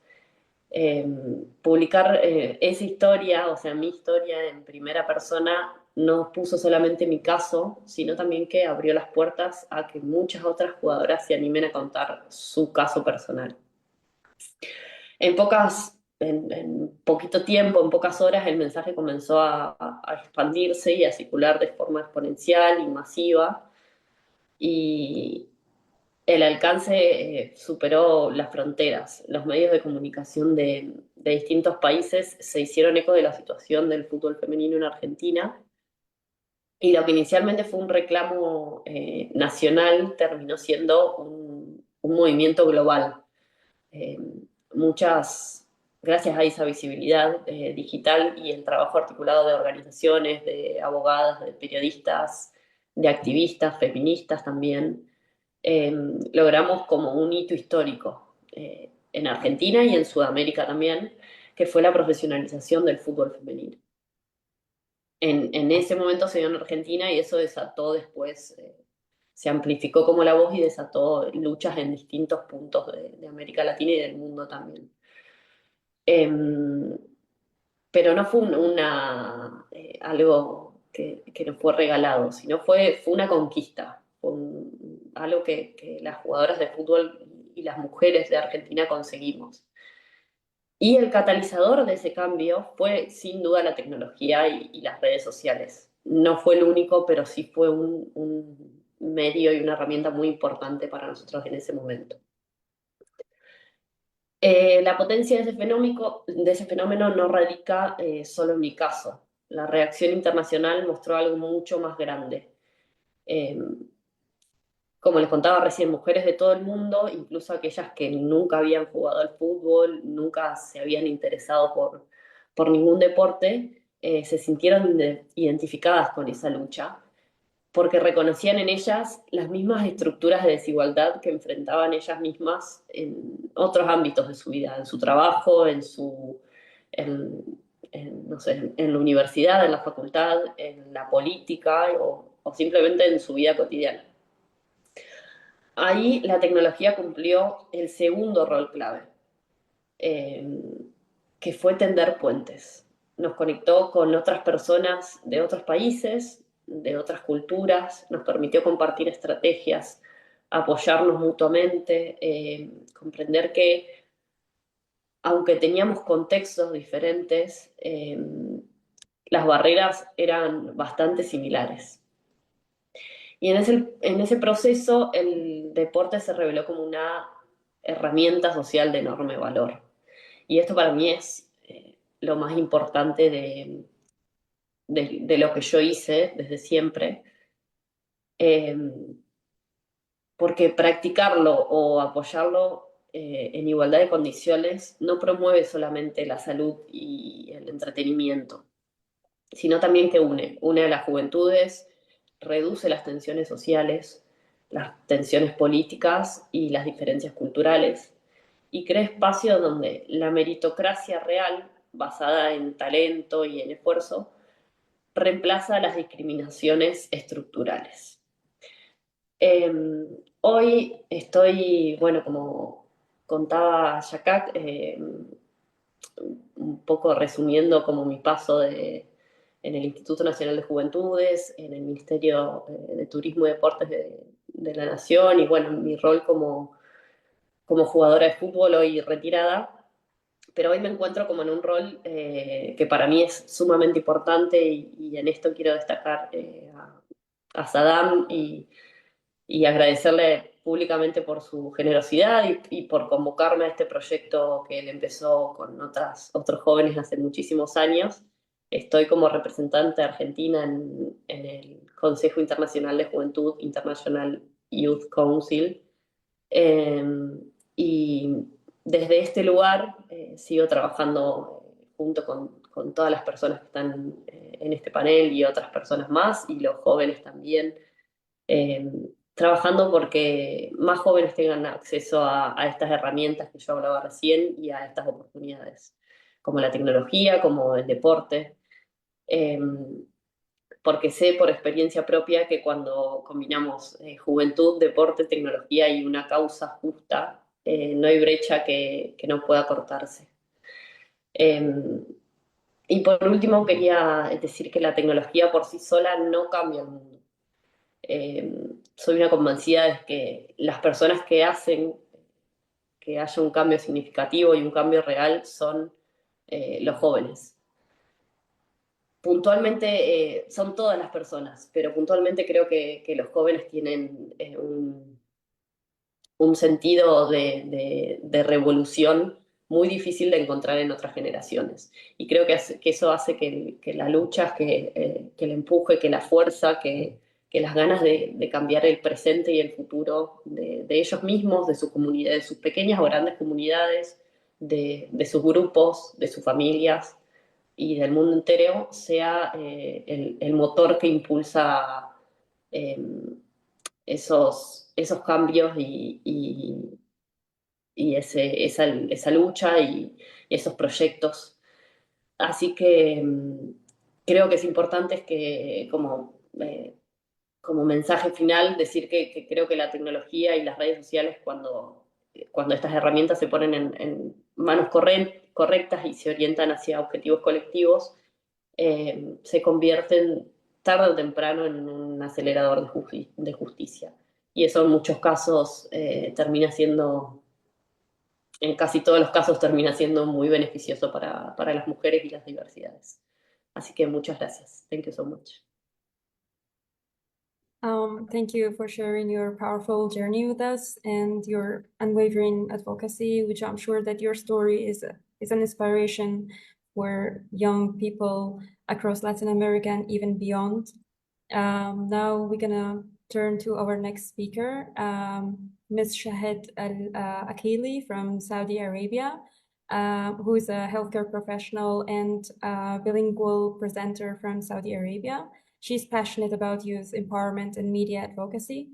Publicar esa historia, o sea, mi historia en primera persona, no puso solamente mi caso, sino también que abrió las puertas a que muchas otras jugadoras se animen a contar su caso personal. En poquito tiempo, en pocas horas, el mensaje comenzó a expandirse y a circular de forma exponencial y masiva, y el alcance superó las fronteras. Los medios de comunicación de distintos países se hicieron eco de la situación del fútbol femenino en Argentina, y lo que inicialmente fue un reclamo nacional terminó siendo un movimiento global. Eh, Gracias a esa visibilidad digital y el trabajo articulado de organizaciones, de abogadas, de periodistas, de activistas, feministas también, logramos como un hito histórico en Argentina y en Sudamérica también, que fue la profesionalización del fútbol femenino. En ese momento se dio en Argentina y eso desató después, se amplificó como la voz y desató luchas en distintos puntos de América Latina y del mundo también. Pero no fue algo que nos fue regalado, sino fue una conquista, fue algo que las jugadoras de fútbol y las mujeres de Argentina conseguimos. Y el catalizador de ese cambio fue sin duda la tecnología y las redes sociales. No fue el único, pero sí fue un medio y una herramienta muy importante para nosotros en ese momento. La potencia de ese fenómeno no radica solo en mi caso. La reacción internacional mostró algo mucho más grande. Eh, Como les contaba recién, mujeres de todo el mundo, incluso aquellas que nunca habían jugado al fútbol, nunca se habían interesado por ningún deporte, se sintieron identificadas con esa lucha, porque reconocían en ellas las mismas estructuras de desigualdad que enfrentaban ellas mismas en otros ámbitos de su vida, en su trabajo, en, no sé, en la universidad, en la facultad, en la política o simplemente en su vida cotidiana. Ahí la tecnología cumplió el segundo rol clave, eh, que fue tender puentes. Nos conectó con otras personas de otros países, de otras culturas, nos permitió compartir estrategias, apoyarnos mutuamente, comprender que aunque teníamos contextos diferentes, las barreras eran bastante similares. Y en ese proceso el deporte se reveló como una herramienta social de enorme valor. Y esto para mí es lo más importante de lo que yo hice desde siempre, eh, porque practicarlo o apoyarlo en igualdad de condiciones no promueve solamente la salud y el entretenimiento, sino también que une a las juventudes, reduce las tensiones sociales, las tensiones políticas y las diferencias culturales, y crea espacios donde la meritocracia real, basada en talento y en esfuerzo, reemplaza las discriminaciones estructurales. Hoy estoy, bueno, como contaba Shakak, un poco resumiendo como mi paso en el Instituto Nacional de Juventudes, en el Ministerio de Turismo y Deportes de la Nación, y bueno, mi rol como jugadora de fútbol hoy retirada, pero hoy me encuentro como en un rol que para mí es sumamente importante y en esto quiero destacar a Saddam y agradecerle públicamente por su generosidad y por convocarme a este proyecto que él empezó con otros jóvenes hace muchísimos años. Estoy como representante argentina en el Consejo Internacional de Juventud, International Youth Council, eh, y desde este lugar sigo trabajando junto con todas las personas que están en este panel y otras personas más, y los jóvenes también, eh, trabajando porque más jóvenes tengan acceso a estas herramientas que yo hablaba recién y a estas oportunidades, como la tecnología, como el deporte. Eh, Porque sé por experiencia propia que cuando combinamos juventud, deporte, tecnología y una causa justa, no hay brecha que no pueda cortarse. Eh, y por último, quería decir que la tecnología por sí sola no cambia el mundo. Soy una convencida de que las personas que hacen que haya un cambio significativo y un cambio real son los jóvenes. Puntualmente son todas las personas, pero puntualmente creo que los jóvenes tienen un sentido de revolución muy difícil de encontrar en otras generaciones. Y creo que eso hace que la lucha, que el empuje, que la fuerza, que las ganas de cambiar el presente y el futuro de ellos mismos, de su comunidad, de sus pequeñas o grandes comunidades, de sus grupos, de sus familias y del mundo entero, sea el motor que impulsa eh, esos cambios y esa lucha y esos proyectos. Así que creo que es importante que como mensaje final decir que creo que la tecnología y las redes sociales cuando estas herramientas se ponen en manos correctas y se orientan hacia objetivos colectivos, se convierten tarde o temprano en un acelerador de justicia. Y eso en muchos casos termina siendo, en casi todos los casos termina siendo muy beneficioso para las mujeres y las diversidades. Así que muchas gracias. Thank you so much. Thank you for sharing your powerful journey with us and your unwavering advocacy, which I'm sure that your story is an inspiration for young people across Latin America and even beyond. Now we're gonna turn to our next speaker, Ms. Shahed Al-Akili from Saudi Arabia, who is a healthcare professional and bilingual presenter from Saudi Arabia. She's passionate about youth empowerment and media advocacy.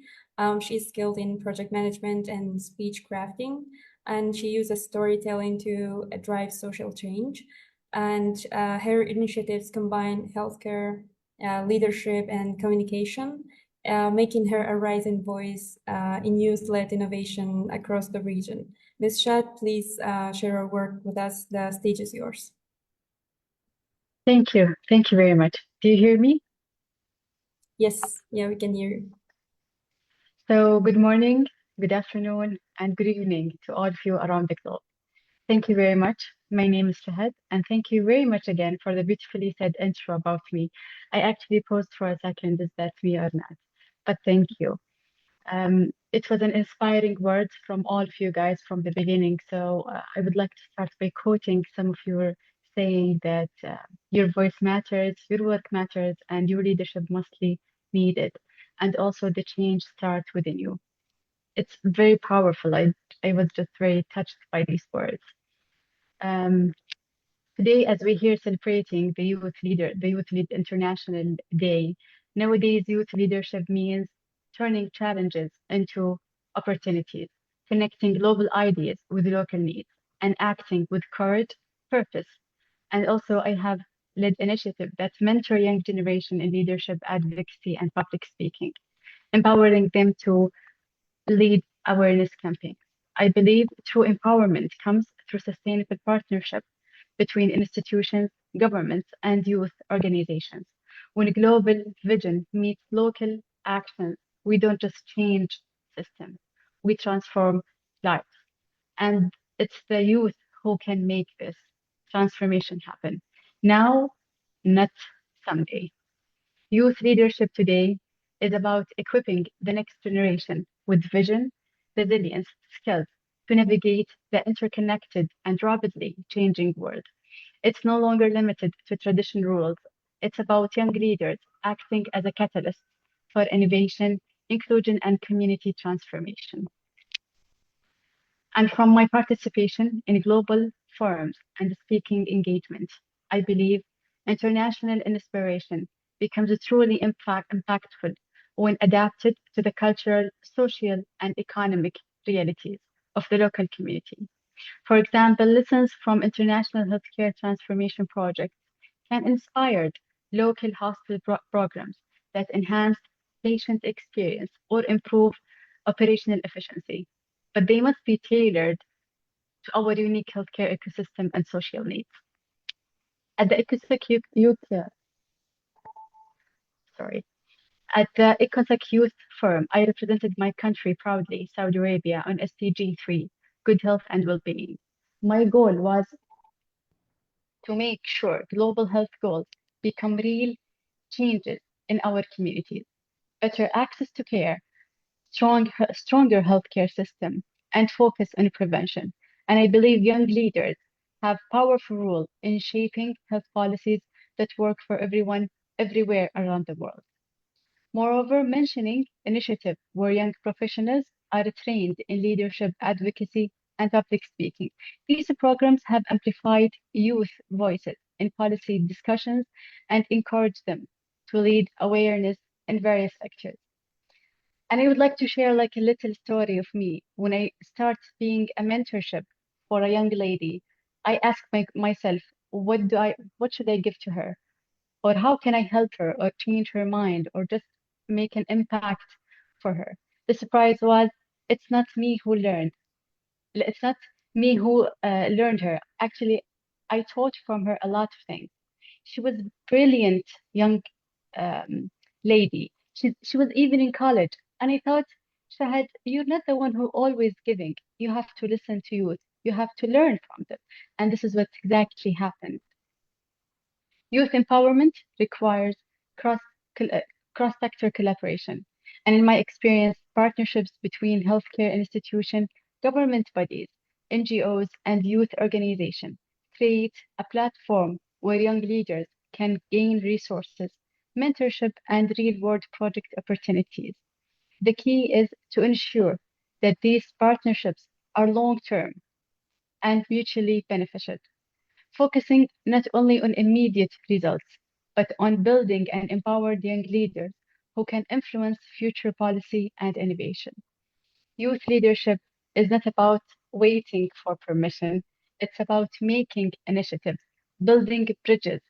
She's skilled in project management and speech crafting, and she uses storytelling to drive social change. And her initiatives combine healthcare, leadership, and communication, making her a rising voice in youth-led innovation across the region. Ms. Shad, please share your work with us. The stage is yours. Thank you. Thank you very much. Do you hear me? Yes, yeah, we can hear you. So good morning, good afternoon, and good evening to all of you around the globe. Thank you very much. My name is Shahad, and thank you very much again for the beautifully said intro about me. I actually paused for a second, is that me or not? But thank you. It was an inspiring words from all of you guys from the beginning. So I would like to start by quoting some of your saying that your voice matters, your work matters, and your leadership must be needed. And also the change starts within you. It's very powerful. I was just very touched by these words. Today, as we're here celebrating the Youth-Led International Day, nowadays youth leadership means turning challenges into opportunities, connecting global ideas with local needs, and acting with courage, purpose. And also, I have led initiative that mentor young generation in leadership, advocacy, and public speaking, empowering them to lead awareness campaigns. I believe true empowerment comes through sustainable partnership between institutions, governments, and youth organizations. When global vision meets local actions, we don't just change systems, we transform lives. And it's the youth who can make this transformation happen. Now, not someday. Youth leadership today is about equipping the next generation with vision, resilience, skills to navigate the interconnected and rapidly changing world. It's no longer limited to traditional rules. It's about young leaders acting as a catalyst for innovation, inclusion, and community transformation. And from my participation in global forums and speaking engagement, I believe international inspiration becomes truly impactful when adapted to the cultural, social, and economic realities of the local community. For example, lessons from international healthcare transformation projects can inspire local hospital programs that enhance patient experience or improve operational efficiency. But they must be tailored to our unique healthcare ecosystem and social needs. At the sorry, at the ECOSOC Youth Forum, I represented my country proudly, Saudi Arabia, on SDG 3, Good Health and Well-being. My goal was to make sure global health goals become real changes in our communities, better access to care, stronger healthcare system, and focus on prevention. And I believe young leaders have powerful role in shaping health policies that work for everyone everywhere around the world. Moreover, mentioning initiatives where young professionals are trained in leadership, advocacy, and public speaking. These programs have amplified youth voices in policy discussions and encouraged them to lead awareness in various sectors. And I would like to share like a little story of me. When I start being a mentorship for a young lady, I ask myself, what should I give to her? Or how can I help her or change her mind or just make an impact for her? The surprise was, it's not me who learned. It's not me who learned her. Actually, I taught from her a lot of things. She was brilliant young um, lady. She was even in college. And I thought, Shahad, you're not the one who always giving. You have to listen to youth. You have to learn from them. And this is what exactly happened. Youth empowerment requires cross cross-sector collaboration. And in my experience, partnerships between healthcare institutions, government bodies, NGOs, and youth organizations create a platform where young leaders can gain resources, mentorship, and real-world project opportunities. The key is to ensure that these partnerships are long-term and mutually beneficial, focusing not only on immediate results, but on building and empowered young leaders who can influence future policy and innovation. Youth leadership is not about waiting for permission, it's about making initiatives, building bridges,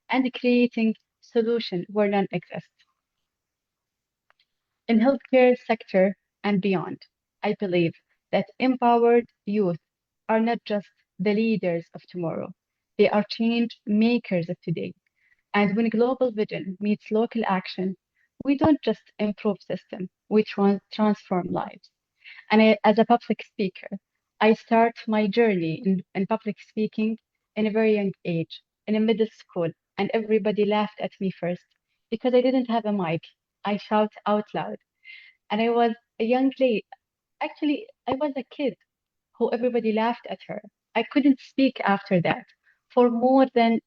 and creating solutions where none exist. In healthcare sector and beyond, I believe that empowered youth are not just the leaders of tomorrow, they are change makers of today. And when global vision meets local action, we don't just improve system, we transform lives. And as a public speaker, I start my journey in public speaking in a very young age, in a middle school, and everybody laughed at me first because I didn't have a mic. I shout out loud. And I was a young lady. Actually, I was a kid who everybody laughed at her. I couldn't speak after that. For more than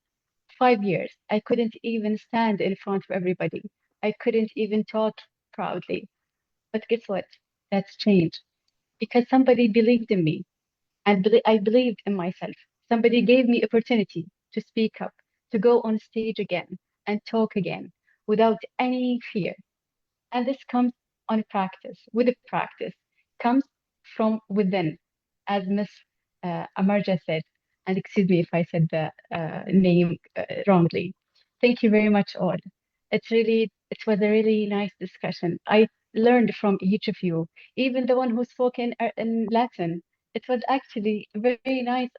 5 years, I couldn't even stand in front of everybody. I couldn't even talk proudly. But guess what? That's changed because somebody believed in me and I believed in myself. Somebody gave me opportunity to speak up, to go on stage again and talk again without any fear. And this comes on practice, with practice, comes from within, as Miss Amarja said. and excuse me if I said the name wrongly. Thank you very much all. It was a really nice discussion. I learned from each of you, even the one who spoke in Latin. It was actually very nice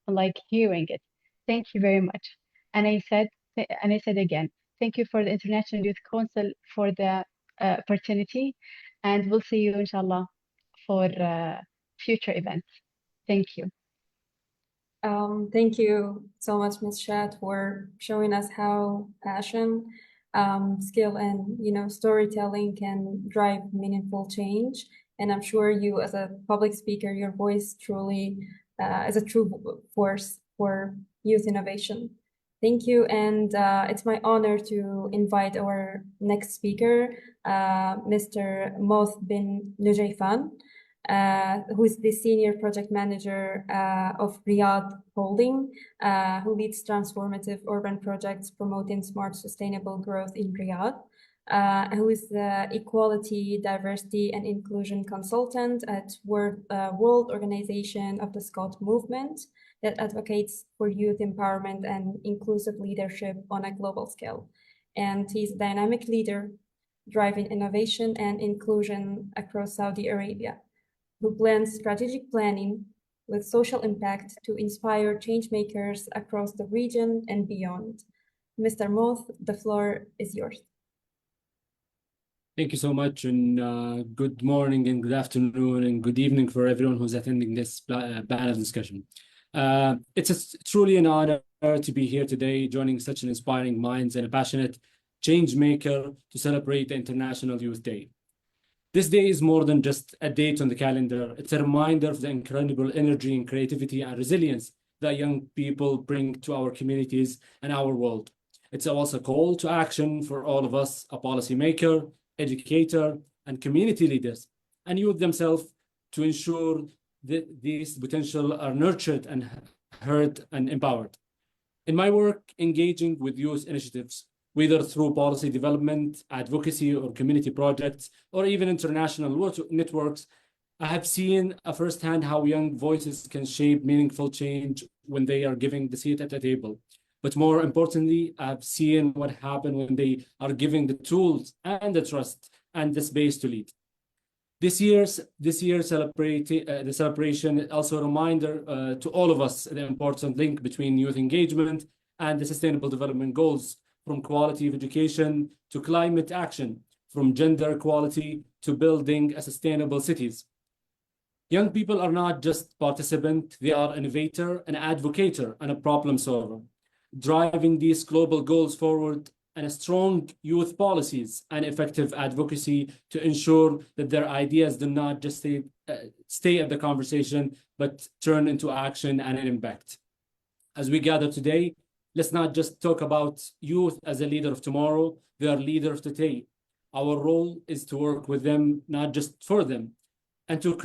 like hearing it. Thank you very much. And I said again, thank you for the International Youth Council for the opportunity, and we'll see you inshallah for future events. Thank you. Thank you so much, Ms. Shad, for showing us how passion, skill, and storytelling can drive meaningful change. And I'm sure you, as a public speaker, your voice truly is a true force for youth innovation. Thank you, and it's my honor to invite our next speaker, Mr. Moth bin Nujayfan, who is the Senior Project Manager of Riyadh Holding, who leads transformative urban projects promoting smart, sustainable growth in Riyadh, who is the Equality, Diversity, and Inclusion Consultant at World Organization of the Scott Movement, that advocates for youth empowerment and inclusive leadership on a global scale. And he's a dynamic leader driving innovation and inclusion across Saudi Arabia, who blends strategic planning with social impact to inspire change makers across the region and beyond. Mr. Moth, the floor is yours. Thank you so much, and good morning and good afternoon and good evening for everyone who's attending this panel discussion. It's truly an honor to be here today, joining such an inspiring minds and a passionate change maker to celebrate the International Youth Day. This day is more than just a date on the calendar. It's a reminder of the incredible energy and creativity and resilience that young people bring to our communities and our world. It's also a call to action for all of us, a policymaker, educator, and community leaders, and youth themselves, to ensure that these potential are nurtured and heard and empowered. In my work engaging with youth initiatives, whether through policy development, advocacy, or community projects, or even international networks, I have seen firsthand how young voices can shape meaningful change when they are given the seat at the table. But more importantly, I've seen what happens when they are given the tools and the trust and the space to lead. This year's celebration is also a reminder to all of us the important link between youth engagement and the Sustainable Development Goals, from quality of education to climate action, from gender equality to building a sustainable cities. Young people are not just participants, they are innovator, an advocator, and a problem solver, driving these global goals forward, and strong youth policies and effective advocacy to ensure that their ideas do not just stay at the conversation, but turn into action and an impact. As we gather today, let's not just talk about youth as a leader of tomorrow, they are leader of today. Our role is to work with them, not just for them, and to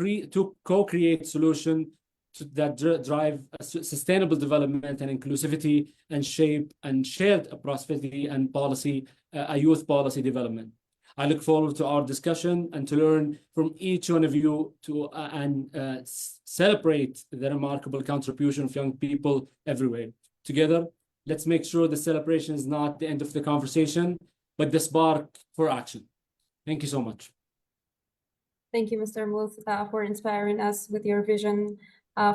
co-create solutions that drive sustainable development and inclusivity and shape and shared prosperity and policy, a youth policy development. I look forward to our discussion and to learn from each one of you and celebrate the remarkable contribution of young people everywhere. Together, let's make sure the celebration is not the end of the conversation, but the spark for action. Thank you so much. Thank you, Mr. Muth, for inspiring us with your vision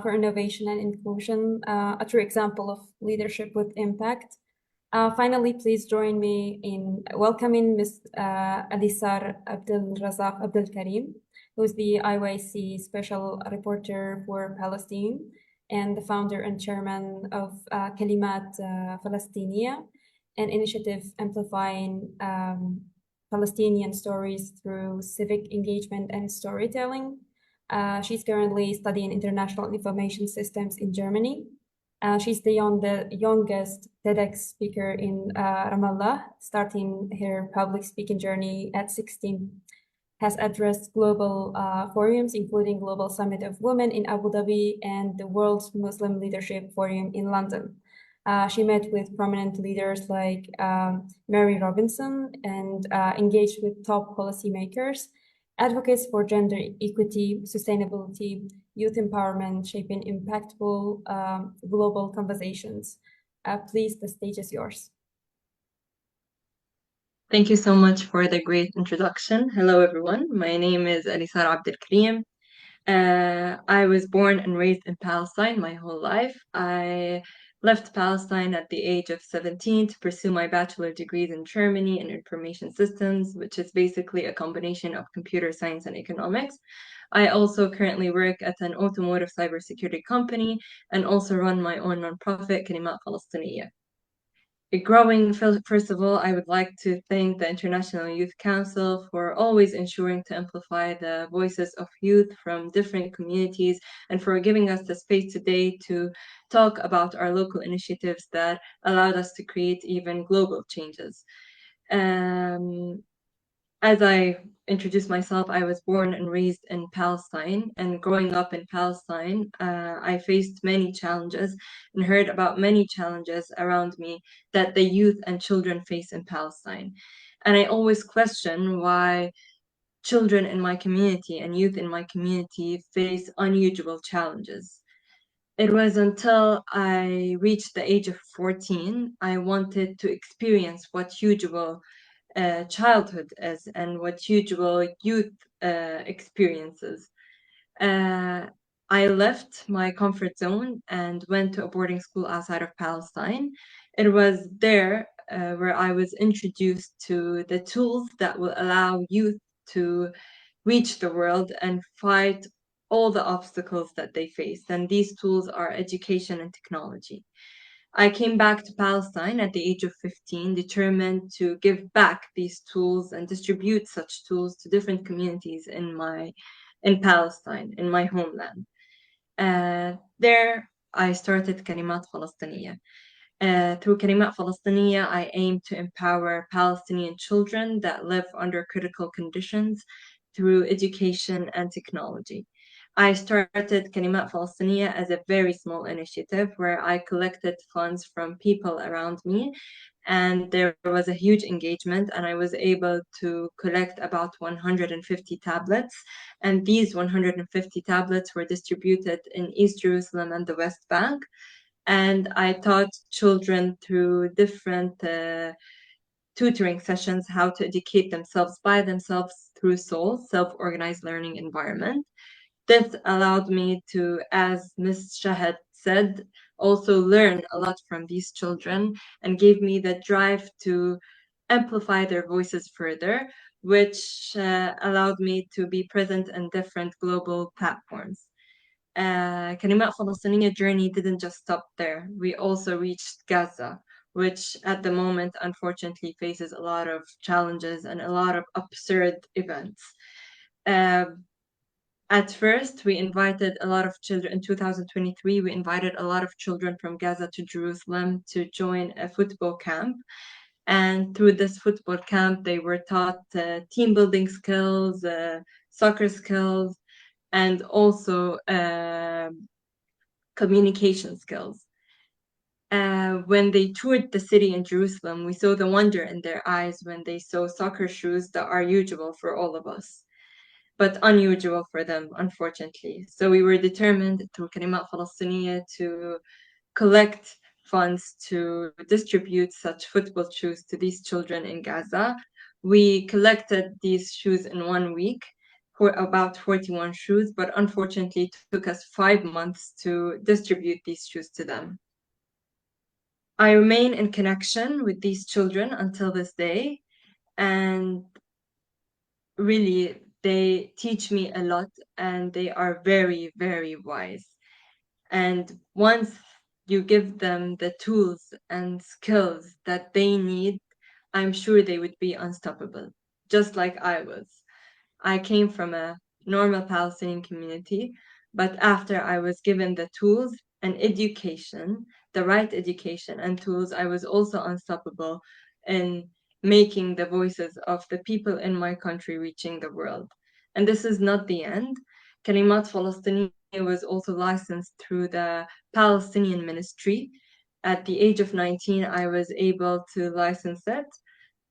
for innovation and inclusion, a true example of leadership with impact. Finally, please join me in welcoming Ms. Alisar Abdelrazak Abdelkarim, who is the IYC Special Reporter for Palestine and the founder and chairman of Kalimat Palestiniya, an initiative amplifying Palestinian stories through civic engagement and storytelling. She's currently studying international information systems in Germany. She's the youngest TEDx speaker in Ramallah, starting her public speaking journey at 16. Has addressed global forums, including Global Summit of Women in Abu Dhabi and the World Muslim Leadership Forum in London. She met with prominent leaders like Mary Robinson and engaged with top policymakers advocates for gender equity, sustainability, youth empowerment, shaping impactful global conversations. Please, the stage is yours. Thank you so much for the great introduction. Hello, everyone. My name is Alisar Abdelkarim. I was born and raised in Palestine my whole life. I left Palestine at the age of 17 to pursue my bachelor degrees in Germany in information systems, which is basically a combination of computer science and economics. I also currently work at an automotive cybersecurity company and also run my own nonprofit, Kalimat Palestiniya. First of all, I would like to thank the International Youth Council for always ensuring to amplify the voices of youth from different communities and for giving us the space today to talk about our local initiatives that allowed us to create even global changes. As I introduced myself, I was born and raised in Palestine, and growing up in Palestine, I faced many challenges and heard about many challenges around me that the youth and children face in Palestine. And I always question why children in my community and youth in my community face unusual challenges. It was until I reached the age of 14, I wanted to experience what usual childhood is and what usual youth experiences. I left my comfort zone and went to a boarding school outside of Palestine. It was there where I was introduced to the tools that will allow youth to reach the world and fight all the obstacles that they face. And these tools are education and technology. I came back to Palestine at the age of 15, determined to give back these tools and distribute such tools to different communities in Palestine, in my homeland. There, I started Kalimat Palestiniya. Through Kalimat Palestiniya, I aim to empower Palestinian children that live under critical conditions through education and technology. I started Kalimat Palestiniya as a very small initiative where I collected funds from people around me, and there was a huge engagement, and I was able to collect about 150 tablets, and these 150 tablets were distributed in East Jerusalem and the West Bank. And I taught children through different tutoring sessions how to educate themselves by themselves through SOUL, self-organized learning environment. This allowed me to, as Ms. Shahad said, also learn a lot from these children and gave me the drive to amplify their voices further, which allowed me to be present in different global platforms. Kalimat Palestiniya journey didn't just stop there. We also reached Gaza, which at the moment, unfortunately, faces a lot of challenges and a lot of absurd events. At first, we invited a lot of children. In 2023, we invited a lot of children from Gaza to Jerusalem to join a football camp. And through this football camp, they were taught team building skills, soccer skills, and also communication skills. When they toured the city in Jerusalem, we saw the wonder in their eyes when they saw soccer shoes that are usual for all of us, but unusual for them, unfortunately. So we were determined through Kalimat Palestiniya to collect funds to distribute such football shoes to these children in Gaza. We collected these shoes in 1 week, for about 41 shoes, but unfortunately it took us 5 months to distribute these shoes to them. I remain in connection with these children until this day, and really they teach me a lot, and they are very, very wise. And once you give them the tools and skills that they need, I'm sure they would be unstoppable, just like I was. I came from a normal Palestinian community, but after I was given the tools and education, the right education and tools, I was also unstoppable in making the voices of the people in my country reaching the world. And this is not the end. Kalimat Palestiniya was also licensed through the Palestinian Ministry. At the age of 19, I was able to license it,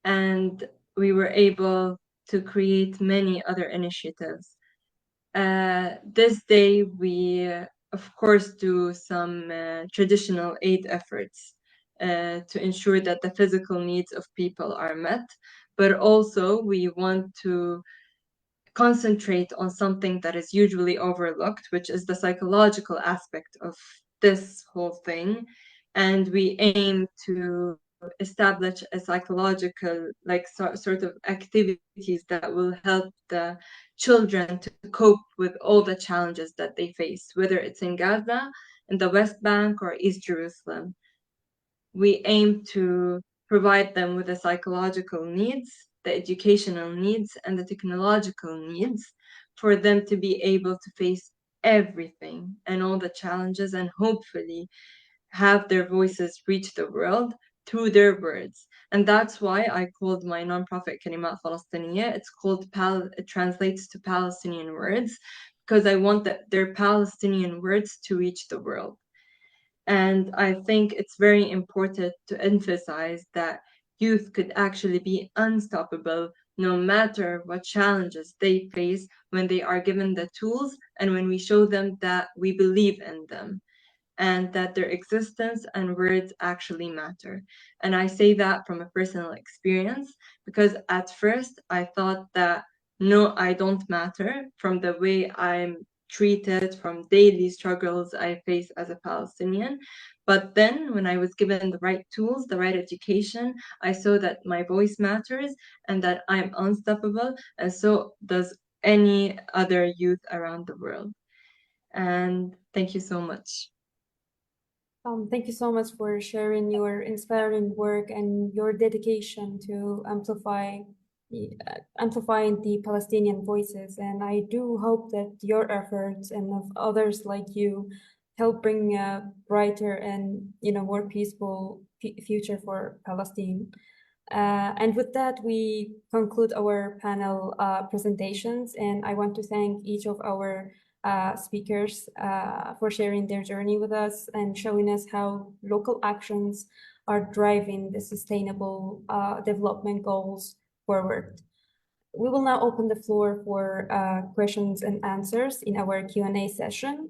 and we were able to create many other initiatives. This day, we, of course, do some traditional aid efforts to ensure that the physical needs of people are met, but also we want to concentrate on something that is usually overlooked, which is the psychological aspect of this whole thing. And we aim to establish a psychological, like sort of activities that will help the children to cope with all the challenges that they face, whether it's in Gaza, in the West Bank, or East Jerusalem. We aim to provide them with the psychological needs, the educational needs, and the technological needs for them to be able to face everything and all the challenges, and hopefully have their voices reach the world through their words. And that's why I called my nonprofit Kalimat Falastiniya. It's called it translates to Palestinian words, because I want their Palestinian words to reach the world. And I think it's very important to emphasize that youth could actually be unstoppable no matter what challenges they face when they are given the tools and when we show them that we believe in them and that their existence and words actually matter. And I say that from a personal experience, because at first I thought that no, I don't matter, from the way I'm treated, from daily struggles I face as a Palestinian. But then when I was given the right tools, the right education, I saw that my voice matters and that I'm unstoppable, and so does any other youth around the world. And thank you so much. Thank you so much for sharing your inspiring work and your dedication to amplifying the Palestinian voices. And I do hope that your efforts and of others like you help bring a brighter and more peaceful future for Palestine. And with that, we conclude our panel presentations. And I want to thank each of our speakers for sharing their journey with us and showing us how local actions are driving the sustainable development goals forward. We will now open the floor for questions and answers in our Q&A session,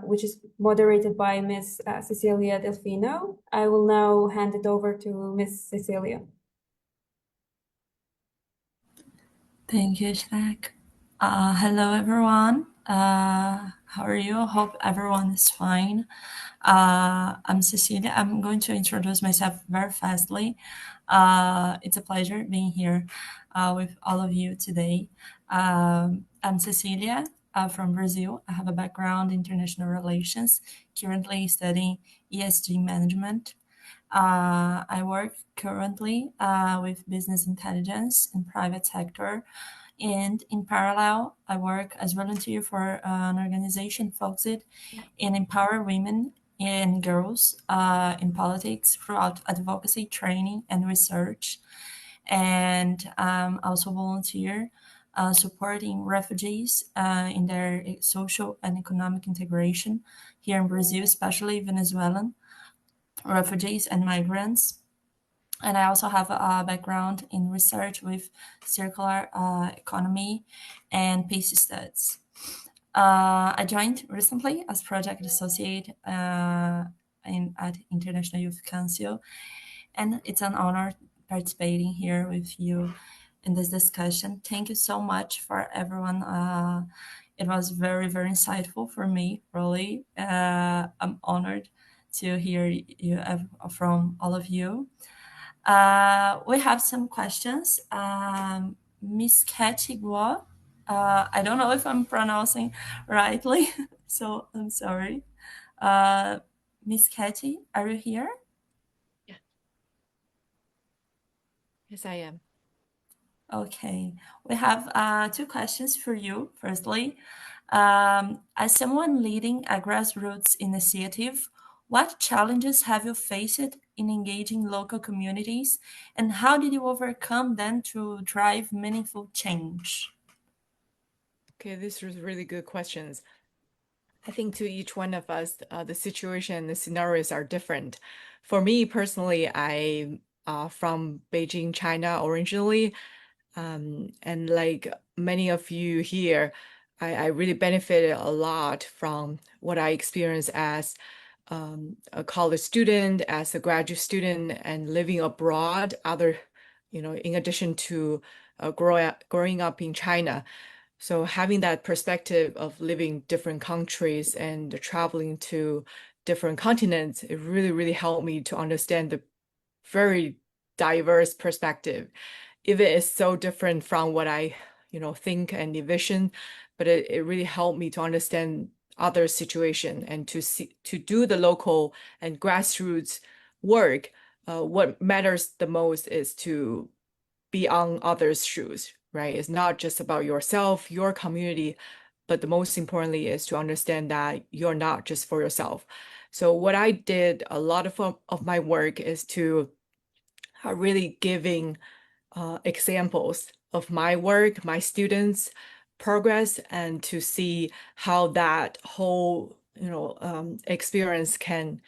which is moderated by Ms. Cecilia Delfino. I will now hand it over to Ms. Cecilia. Thank you, Shaq. Hello, everyone. How are you? Hope everyone is fine. I'm Cecilia. I'm going to introduce myself very fastly. It's a pleasure being here with all of you today. I'm Cecilia from Brazil. I have a background in international relations, currently studying ESG management. I work currently with business intelligence in private sector, and in parallel, I work as volunteer for an organization focused in empower women and girls in politics throughout advocacy, training, and research. And also volunteer supporting refugees in their social and economic integration here in Brazil, especially Venezuelan refugees and migrants. And I also have a background in research with circular economy and peace studies. I joined recently as project associate at International Youth Council, and it's an honor participating here with you in this discussion. Thank you so much for everyone. It was very, very insightful for me, really. I'm honored to hear you from all of you. We have some questions. Miss Katy Guo, I don't know if I'm pronouncing rightly, so I'm sorry. Miss Katy, are you here? Yeah. Yes, I am. Okay, we have two questions for you. Firstly, as someone leading a grassroots initiative, what challenges have you faced in engaging local communities, and how did you overcome them to drive meaningful change? Okay, these are really good questions. I think to each one of us, the situation, the scenarios are different. For me personally, I'm from Beijing, China originally. And like many of you here, I really benefited a lot from what I experienced as a college student, as a graduate student, and living abroad. In addition to growing up in China. So having that perspective of living different countries and traveling to different continents, it really, really helped me to understand the very diverse perspective. If it is so different from what I, think and envision, but it really helped me to understand other situation and to do the local and grassroots work. What matters the most is to be on others' shoes, right? It's not just about yourself, your community, but the most importantly is to understand that you're not just for yourself. So what I did, a lot of my work is to really giving examples of my work, my students' progress, and to see how that whole experience can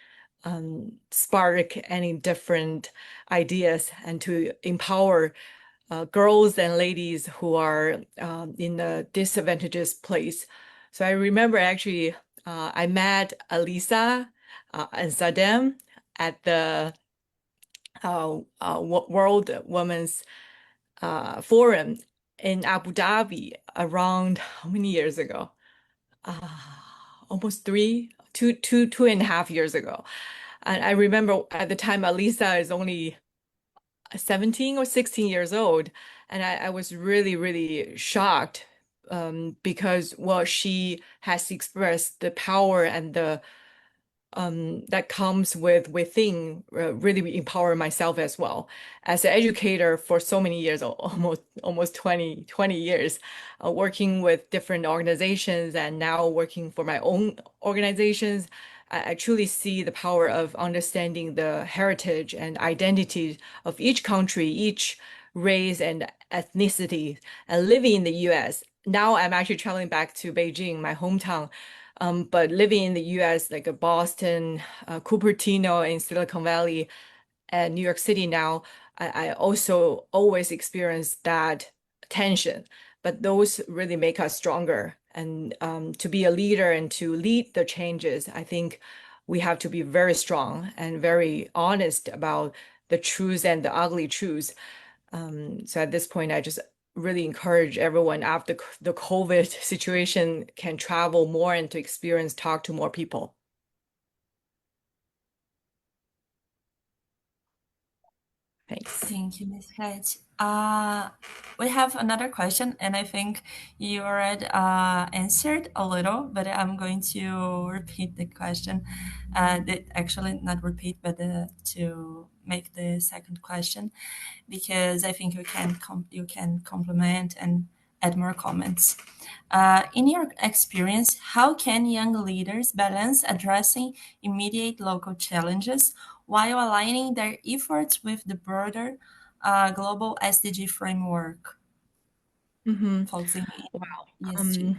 spark any different ideas and to empower girls and ladies who are in a disadvantaged place. So I remember actually I met Alisa and Sadem at the World Women's Forum in Abu Dhabi around how many years ago? Almost 2.5 years ago. And I remember at the time, Alisa is only 17 or 16 years old. And I was really, really shocked because, well, she has expressed the power and the that comes within really empower myself as well. As an educator for so many years, almost 20 years, working with different organizations and now working for my own organizations, I truly see the power of understanding the heritage and identity of each country, each race and ethnicity, and living in the US. Now I'm actually traveling back to Beijing, my hometown. But living in the US, like Boston, Cupertino in Silicon Valley, and New York City now, I also always experience that tension. But those really make us stronger. And to be a leader and to lead the changes, I think we have to be very strong and very honest about the truths and the ugly truths. So at this point, I just really encourage everyone after the COVID situation can travel more and to experience, talk to more people. Thanks. Thank you, Ms. Hedge. We have another question, and I think you already answered a little, but I'm going to repeat the question. Actually, not repeat, but to make the second question, because I think you can complement and add more comments. In your experience, how can young leaders balance addressing immediate local challenges while aligning their efforts with the broader global SDG framework? Focusing in ESG.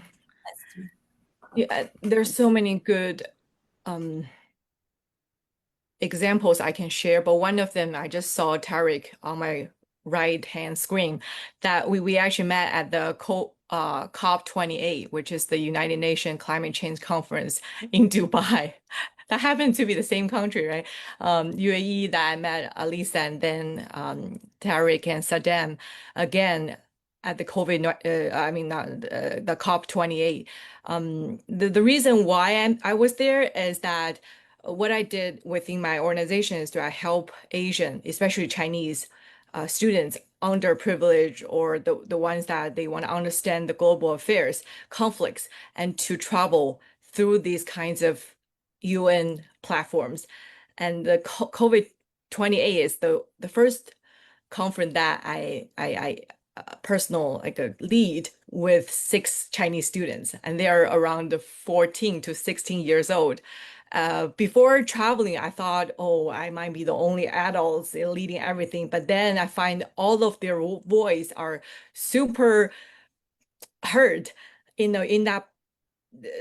Yeah, there's so many good examples I can share, but one of them I just saw Tarek on my right-hand screen that we actually met at the COP28, which is the United Nations Climate Change Conference in Dubai. That happened to be the same country, right? UAE that I met Alisa and then Tarek and Sadem again at the the COP28. The reason why I was there is that what I did within my organization is to help Asian, especially Chinese students, underprivileged or the ones that they want to understand the global affairs, conflicts, and to travel through these kinds of UN platforms. And the COVID-28 is the first conference that I personal like a lead with 6 Chinese students, and they are around 14 to 16 years old. Before traveling, I thought, oh, I might be the only adults leading everything. But then I find all of their voice are super heard, in that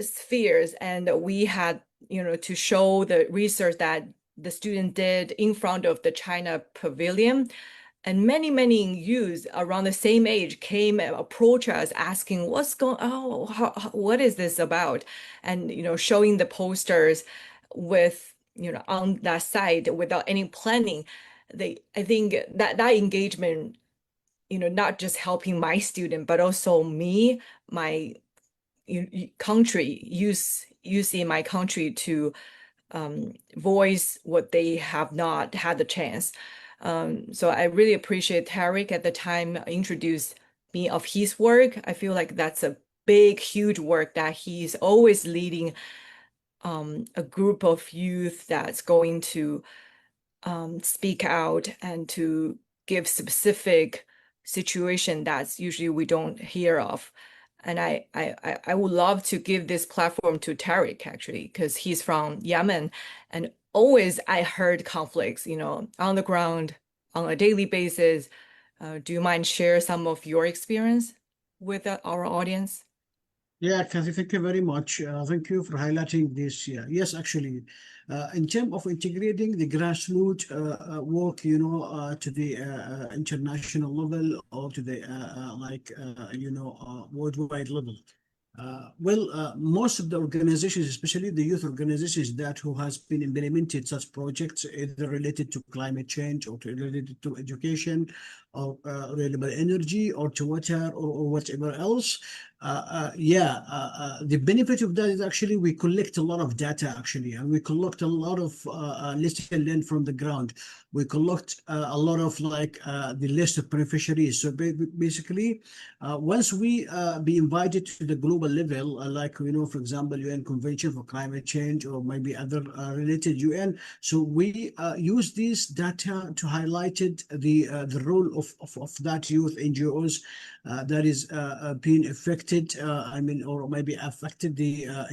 spheres. And we had, to show the research that the student did in front of the China Pavilion. And many youth around the same age came and approached us asking, what's going on? What is this about? And, showing the posters with, on that site without any planning. I think that engagement, not just helping my student, but also me, my country, youth in my country to voice what they have not had the chance. So I really appreciate Tariq at the time introduced me of his work. I feel like that's a big, huge work that he's always leading a group of youth that's going to speak out and to give specific situation that's usually we don't hear of. And I would love to give this platform to Tariq actually, because he's from Yemen, and always I heard conflicts, on the ground on a daily basis. Do you mind share some of your experience with our audience? Yeah, Kathy, thank you very much. Thank you for highlighting this. Yeah, yes, actually, in terms of integrating the grassroots work, to the international level or to the worldwide level. Most of the organizations, especially the youth organizations that who has been implemented such projects, either related to climate change or related to education or renewable energy or to water or whatever else. The benefit of that is actually we collect a lot of data actually, and we collect a lot of lesson learned from the ground. We collect a lot of the list of beneficiaries. So basically, once we be invited to the global level, for example, UN Convention for Climate Change or maybe other related UN. So we use this data to highlight the role of that youth NGOs that is being affected, or maybe affected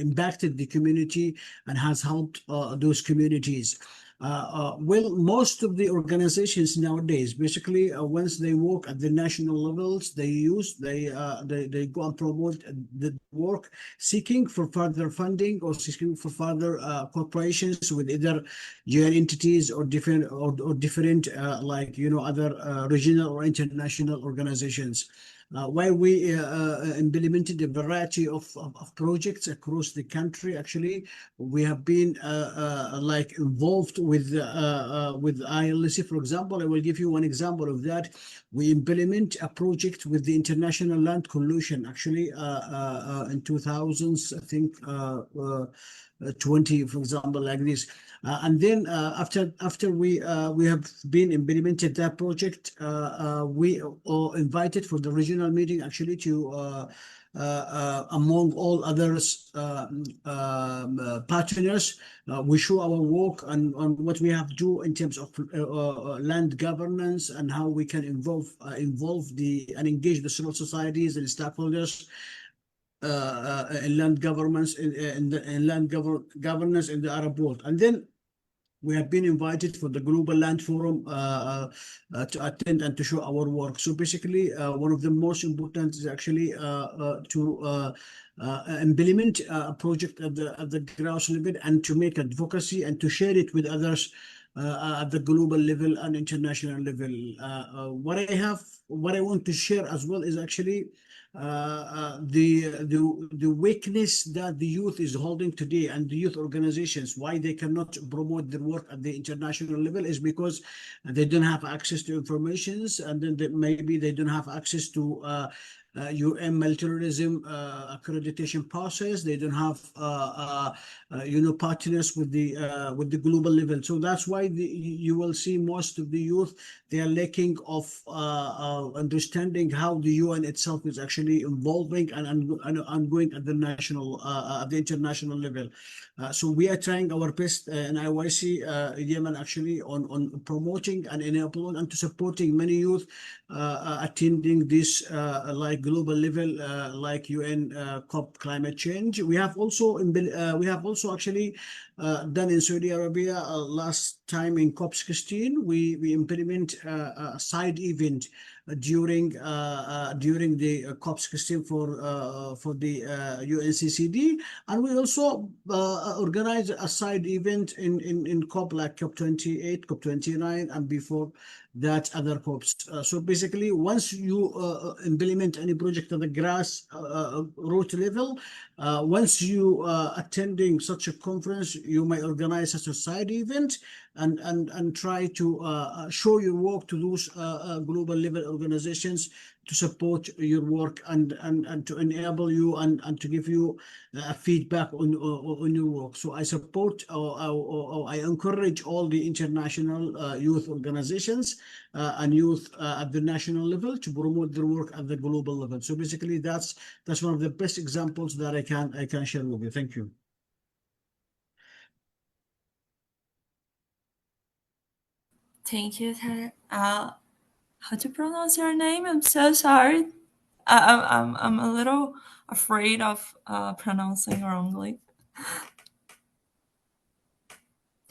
impacted the community and has helped those communities. Most of the organizations nowadays, basically, once they work at the national levels, they go and promote the work, seeking for further funding or seeking for further corporations with either UN entities or different other regional or international organizations. While we implemented a variety of projects across the country, actually, we have been involved with ILC, for example. I will give you one example of that. We implement a project with the International Land Coalition, actually, in 2000s, I think, 20, for example, like this. And then after we have been implemented that project, we are invited for the regional meeting actually to among all others partners. We show our work on what we have to do in terms of land governance and how we can involve and engage the civil societies and stakeholders in land governance governance in the Arab world. And then we have been invited for the Global Land Forum to attend and to show our work. So basically, one of the most important is actually to implement a project at the ground level and to make advocacy and to share it with others at the global level and international level. What I want to share as well is actually the weakness that the youth is holding today and the youth organizations, why they cannot promote their work at the international level is because they don't have access to informations, and then maybe they don't have access to UN multilateralism accreditation process. They don't have partners with the global level. So that's why you will see most of the youth, they are lacking of understanding how the UN itself is actually evolving and going at the international level. So we are trying our best in IYC Yemen actually on promoting and enabling and to supporting many youth attending this global level like UN COP climate change. We have also actually done in Saudi Arabia last time in COP 16. We implement a side event during the COP16 for the UNCCD, and we also organize a side event in COP like COP28, COP29, and before that other COPs. So basically, once you implement any project at the root level, once you attending such a conference, you may organize a side event and try to show your work to those global level organizations to support your work and to enable you and to give you feedback on your work. So I support or I encourage all the international youth organizations and youth at the national level to promote their work at the global level. So basically, that's one of the best examples that I can share with you. Thank you. Thank you, Ted. How to pronounce your name? I'm so sorry. I'm a little afraid of pronouncing wrongly.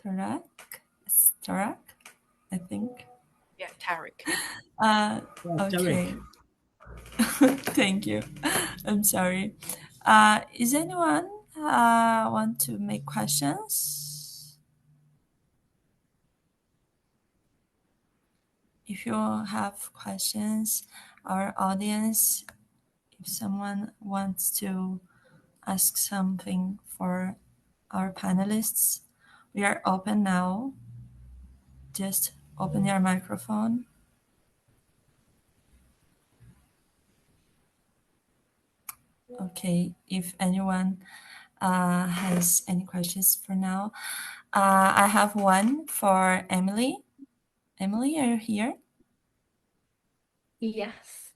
Tarak? It's Tarak, I think. Yeah, Tarek. Okay. Thank you. I'm sorry. Is anyone want to make questions? If you have questions, our audience, if someone wants to ask something for our panelists, we are open now. Just open your microphone. Okay, if anyone has any questions for now, I have one for Emily. Emily, are you here? Yes.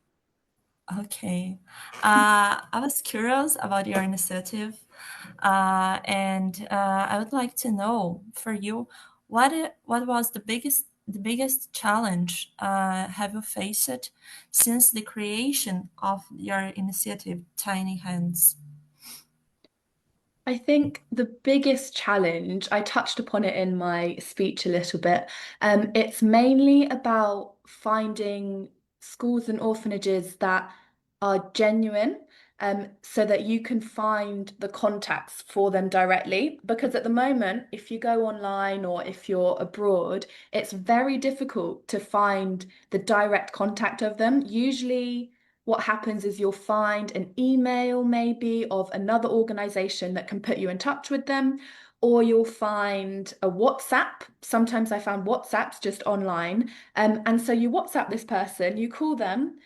Okay. I was curious about your initiative, and I would like to know for you what was the biggest challenge have you faced since the creation of your initiative, Tiny Hands? I think the biggest challenge, I touched upon it in my speech a little bit, it's mainly about finding schools and orphanages that are genuine, so that you can find the contacts for them directly. Because at the moment, if you go online or if you're abroad, it's very difficult to find the direct contact of them. Usually, what happens is you'll find an email maybe of another organization that can put you in touch with them, or you'll find a WhatsApp. Sometimes I found WhatsApps just online. And so you WhatsApp this person, you call them,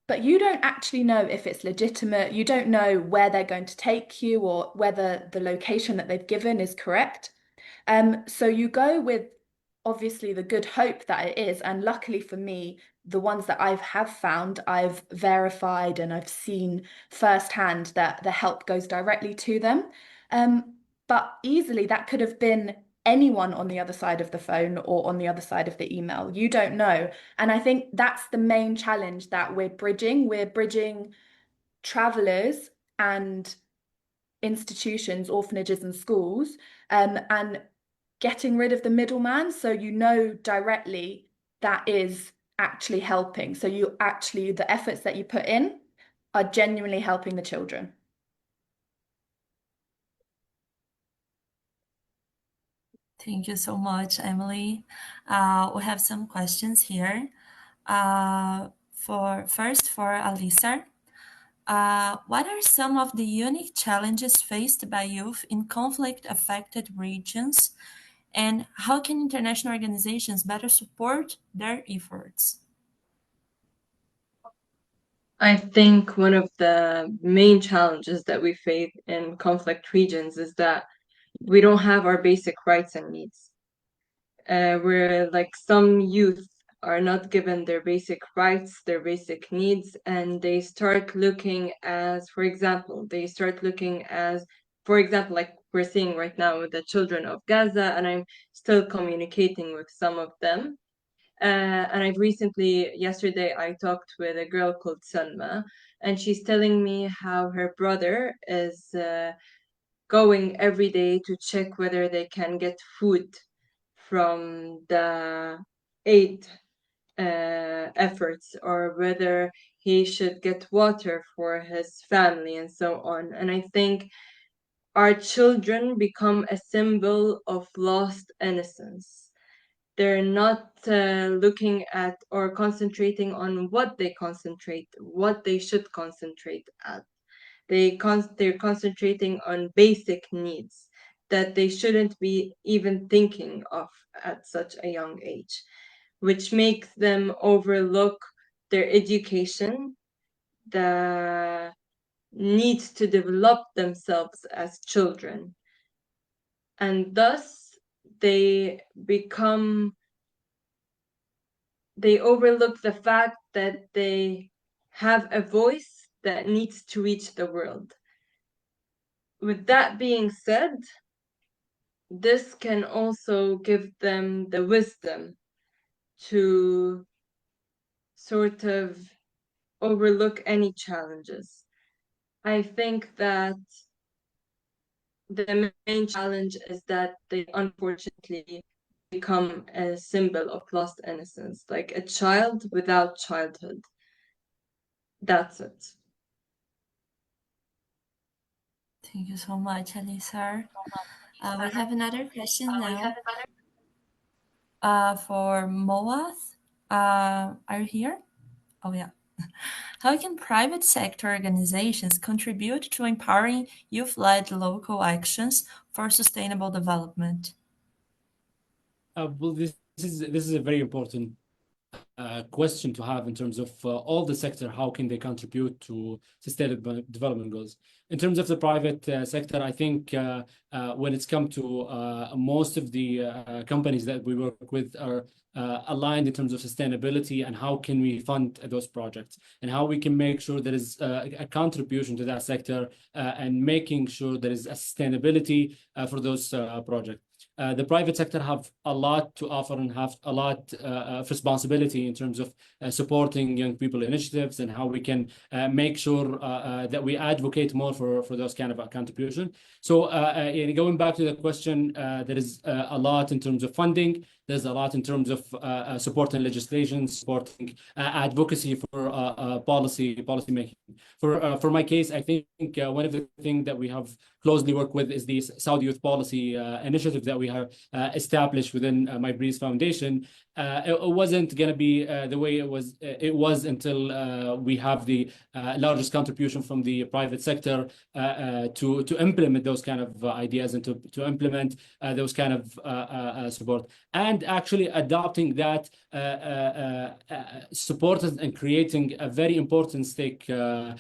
but you don't actually know if it's legitimate. You don't know where they're going to take you or whether the location that they've given is correct. So you go with obviously the good hope that it is. And luckily for me, the ones that have found, I've verified and I've seen firsthand that the help goes directly to them. But easily that could have been anyone on the other side of the phone or on the other side of the email. You don't know. And I think that's the main challenge that we're bridging. We're bridging travelers and institutions, orphanages and schools, and getting rid of the middleman, so you know directly that is actually helping. So you actually, the efforts that you put in are genuinely helping the children. Thank you so much, Emily. We have some questions here. For Alisa. What are some of the unique challenges faced by youth in conflict-affected regions, and how can international organizations better support their efforts? I think one of the main challenges that we face in conflict regions is that we don't have our basic rights and needs. Where like some youth are not given their basic rights, their basic needs, and they start looking as, for example, like we're seeing right now with the children of Gaza, and I'm still communicating with some of them. And yesterday, I talked with a girl called Salma, and she's telling me how her brother is going every day to check whether they can get food from the aid efforts, or whether he should get water for his family and so on. And I think our children become a symbol of lost innocence. They're not looking at or concentrating on what they should concentrate at. They're concentrating on basic needs that they shouldn't be even thinking of at such a young age, which makes them overlook their education, the need to develop themselves as children. And thus they overlook the fact that they have a voice that needs to reach the world. With that being said, this can also give them the wisdom to sort of overlook any challenges. I think that the main challenge is that they unfortunately become a symbol of lost innocence, like a child without childhood. That's it. Thank you so much, Alisar. We have another question now for Moath. Are you here? Oh, yeah. How can private sector organizations contribute to empowering youth-led local actions for sustainable development? Well, this is a very important question to have in terms of all the sector. How can they contribute to sustainable development goals? In terms of the private sector, I think when it's come to most of the companies that we work with are aligned in terms of sustainability and how can we fund those projects and how we can make sure there is a contribution to that sector and making sure there is a sustainability for those projects. The private sector have a lot to offer and have a lot of responsibility in terms of supporting young people initiatives and how we can make sure that we advocate more for those kind of contribution. So going back to the question, there is a lot in terms of funding. There's a lot in terms of supporting legislation, supporting advocacy for policy making. For my case, I think one of the things that we have closely worked with is the Saudi Youth Policy initiative that we have established within My Breeze Foundation. It wasn't going to be the way it was until we have the largest contribution from the private sector to implement those kind of ideas and to implement those kind of support, and actually adopting that support and creating a very important a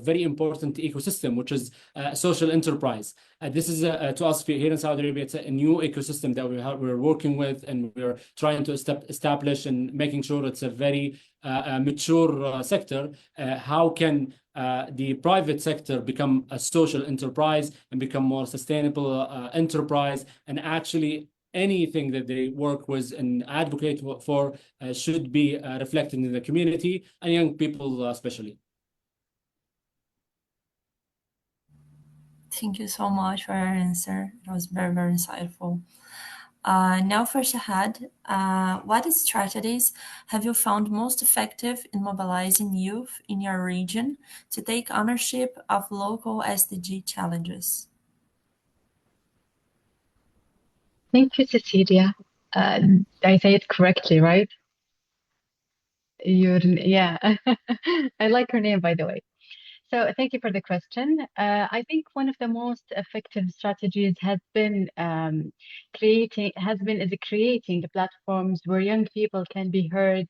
very important ecosystem, which is social enterprise. This is to us here in Saudi Arabia, it's a new ecosystem that we're working with, and we're trying to establish and making sure it's a very mature sector. How can the private sector become a social enterprise and become more sustainable enterprise, and actually anything that they work with and advocate for should be reflected in the community and young people especially. Thank you so much for your answer. It was very, very insightful. Now for Shahad, what strategies have you found most effective in mobilizing youth in your region to take ownership of local SDG challenges? Thank you, Cecilia. I say it correctly, right? Yeah. I like her name, by the way. So thank you for the question. I think one of the most effective strategies has been creating the platforms where young people can be heard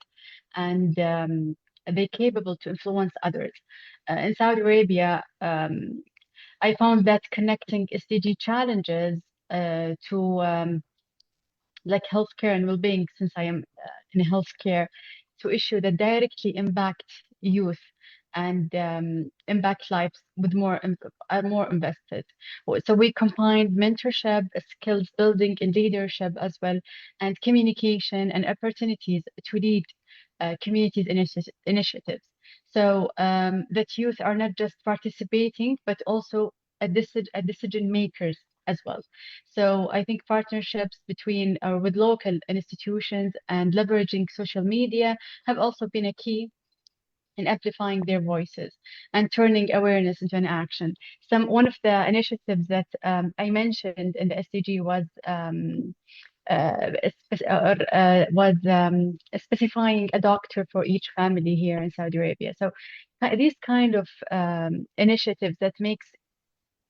and they're capable to influence others. In Saudi Arabia, I found that connecting SDG challenges to like healthcare and well-being, since I am in healthcare, to issue that directly impact youth and impact lives with are more invested. So we combined mentorship, skills building, and leadership as well, and communication and opportunities to lead communities initiatives. So that youth are not just participating, but also a decision makers as well. So I think partnerships between with local institutions and leveraging social media have also been a key in amplifying their voices and turning awareness into an action. One of the initiatives that I mentioned in the SDG was specifying a doctor for each family here in Saudi Arabia. So these kind of initiatives that makes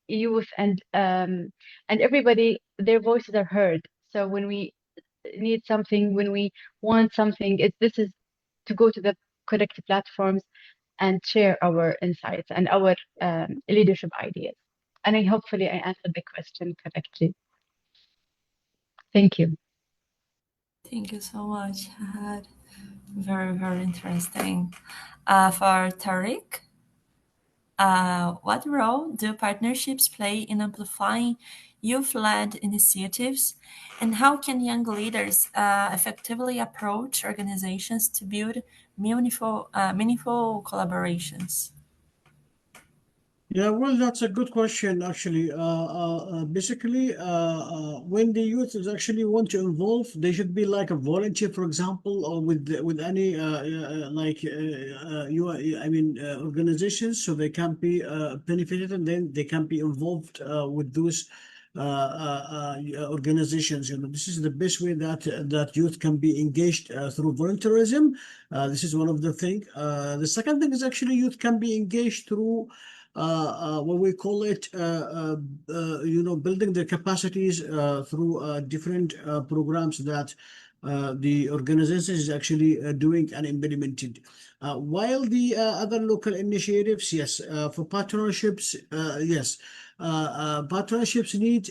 youth and everybody, their voices are heard. So when we need something, when we want something, this is to go to the correct platforms and share our insights and our leadership ideas. And hopefully I answered the question correctly. Thank you. Thank you so much, Had. Very, very interesting. For Tariq, what role do partnerships play in amplifying youth-led initiatives, and how can young leaders effectively approach organizations to build meaningful collaborations? Yeah, well, that's a good question, actually. Basically, when the youth is actually want to involve, they should be like a volunteer, for example, or with any organizations, so they can be benefited, and then they can be involved with those organizations. You know, this is the best way that youth can be engaged through volunteerism. This is one of the thing. The second thing is actually youth can be engaged through what we call it, building their capacities through different programs that the organization is actually doing and implemented. While the other local initiatives, yes, for partnerships, yes. Partnerships need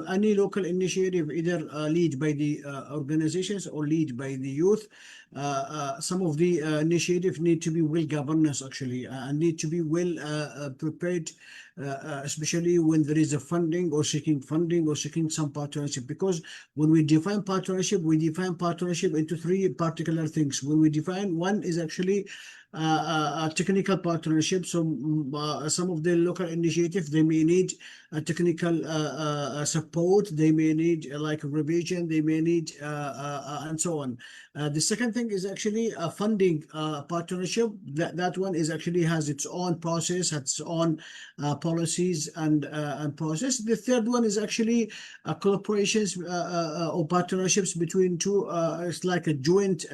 any local initiative, either lead by the organizations or lead by the youth. Some of the initiatives need to be well governed, actually, and need to be well prepared, especially when there is a funding or seeking some partnership. Because when we define partnership into three particular things. When we define, one is actually a technical partnership. So some of the local initiatives, they may need technical support, they may need like revision, they may need and so on. The second thing is actually a funding partnership. That one is actually has its own process, its own policies and process. The third one is actually collaborations or partnerships between two. It's like a joint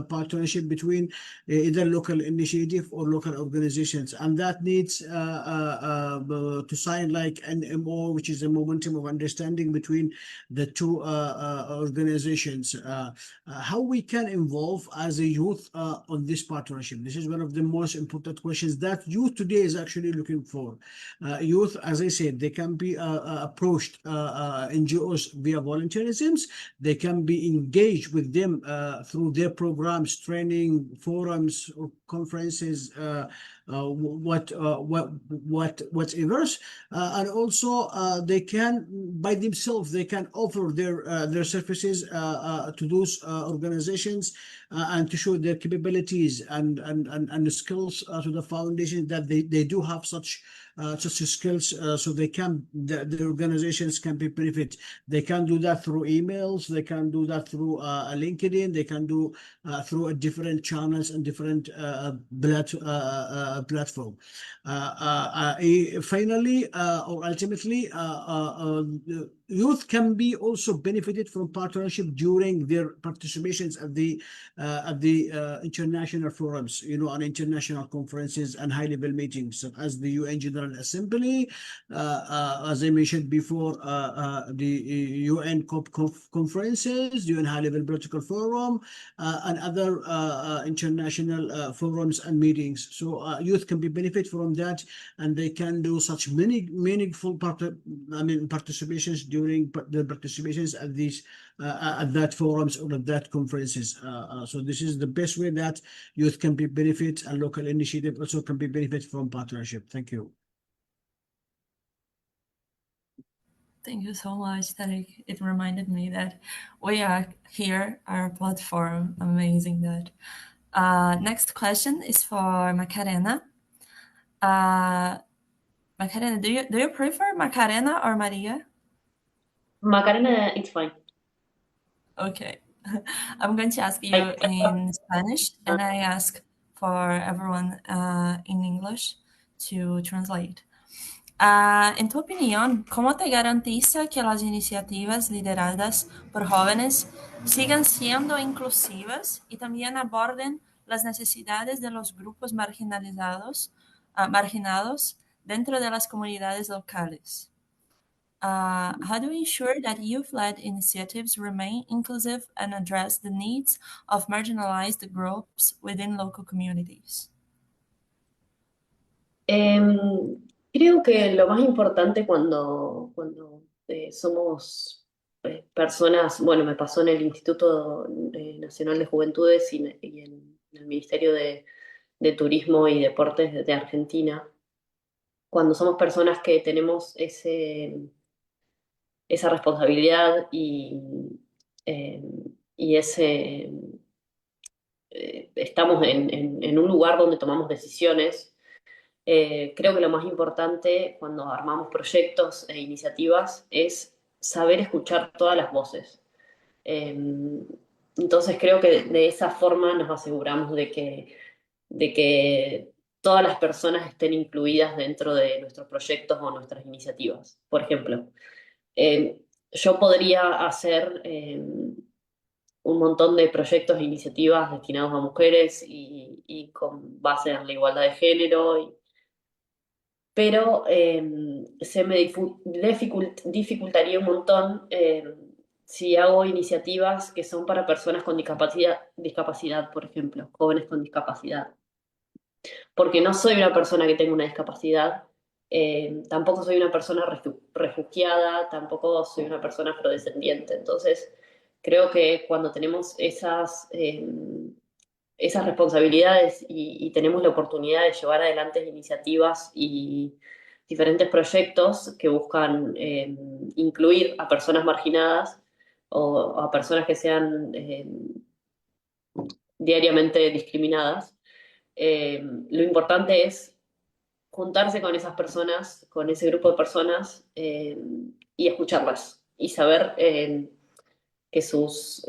partnership between either local initiative or local organizations, and that needs to sign like an MO, which is a momentum of understanding between the two organizations. How we can involve as a youth on this partnership? This is one of the most important questions that youth today is actually looking for. Youth, as I said, they can be approached NGOs via volunteerisms. They can be engaged with them through their programs, training, forums, or conferences, whatever, and also they can by themselves they can offer their services to those organizations and to show their capabilities and the skills to the foundation that they do have such skills, so the organizations can be benefit. They can do that through emails, they can do that through LinkedIn, they can do through different channels and different platform. Finally, or ultimately, youth can be also benefited from partnership during their participations at the international forums, on international conferences and high-level meetings, as the UN General Assembly, as I mentioned before, the UN COP conferences, UN High-Level Political Forum, and other international forums and meetings. So youth can be benefit from that, and they can do such many meaningful participations during their participations at these at that forums or at that conferences. So this is the best way that youth can be benefit, and local initiative also can be benefit from partnership. Thank you. Thank you so much, Tariq. It reminded me that we are here, our platform. Amazing that. Next question is for Macarena. Macarena, do you prefer Macarena or Maria? Macarena, it's fine. Okay. I'm going to ask you in Spanish, and I ask for everyone in English to translate. En tu opinión, ¿cómo te garantiza que las iniciativas lideradas por jóvenes sigan siendo inclusivas y también aborden las necesidades de los grupos marginados dentro de las comunidades locales? How do we ensure that youth-led initiatives remain inclusive and address the needs of marginalized groups within local communities? Creo que lo más importante cuando somos personas, bueno, me pasó en el Instituto Nacional de Juventudes y en el Ministerio de Turismo y Deportes de Argentina, cuando somos personas que tenemos esa responsabilidad eh, y estamos en un lugar donde tomamos decisiones. Creo que lo más importante cuando armamos proyectos e iniciativas es saber escuchar todas las voces. Eh, entonces creo que de esa forma nos aseguramos de que todas las personas estén incluidas dentro de nuestros proyectos o nuestras iniciativas. Por ejemplo, yo podría hacer un montón de proyectos e iniciativas destinados a mujeres y con base en la igualdad de género, pero se me dificultaría un montón si hago iniciativas que son para personas con discapacidad, por ejemplo, jóvenes con discapacidad. Porque no soy una persona que tenga una discapacidad, tampoco soy una persona refugiada, tampoco soy una persona afrodescendiente. Entonces, creo que cuando tenemos esas responsabilidades y tenemos la oportunidad de llevar adelante iniciativas y diferentes proyectos que buscan incluir a personas marginadas o a personas que sean diariamente discriminadas, lo importante es juntarse con esas personas, con ese grupo de personas y escucharlas y saber que sus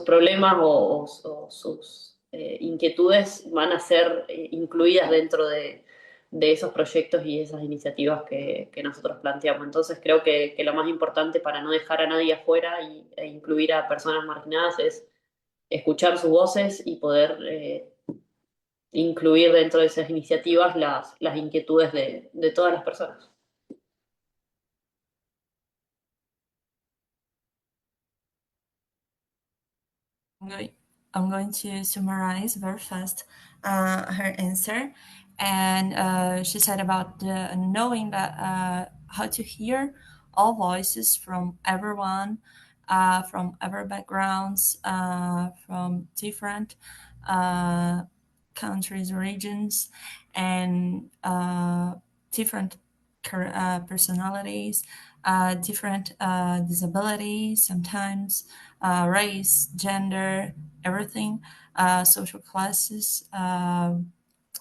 problemas o sus inquietudes van a ser incluidas dentro de esos proyectos y esas iniciativas que nosotros planteamos. Entonces creo que lo más importante para no dejar a nadie afuera e incluir a personas marginadas es escuchar sus voces y poder incluir dentro de esas iniciativas las inquietudes de todas las personas. I'm going to summarize very fast her answer. And she said about knowing that how to hear all voices from everyone, from every backgrounds, from different countries, regions, and different personalities, different disabilities, sometimes race, gender, everything, social classes,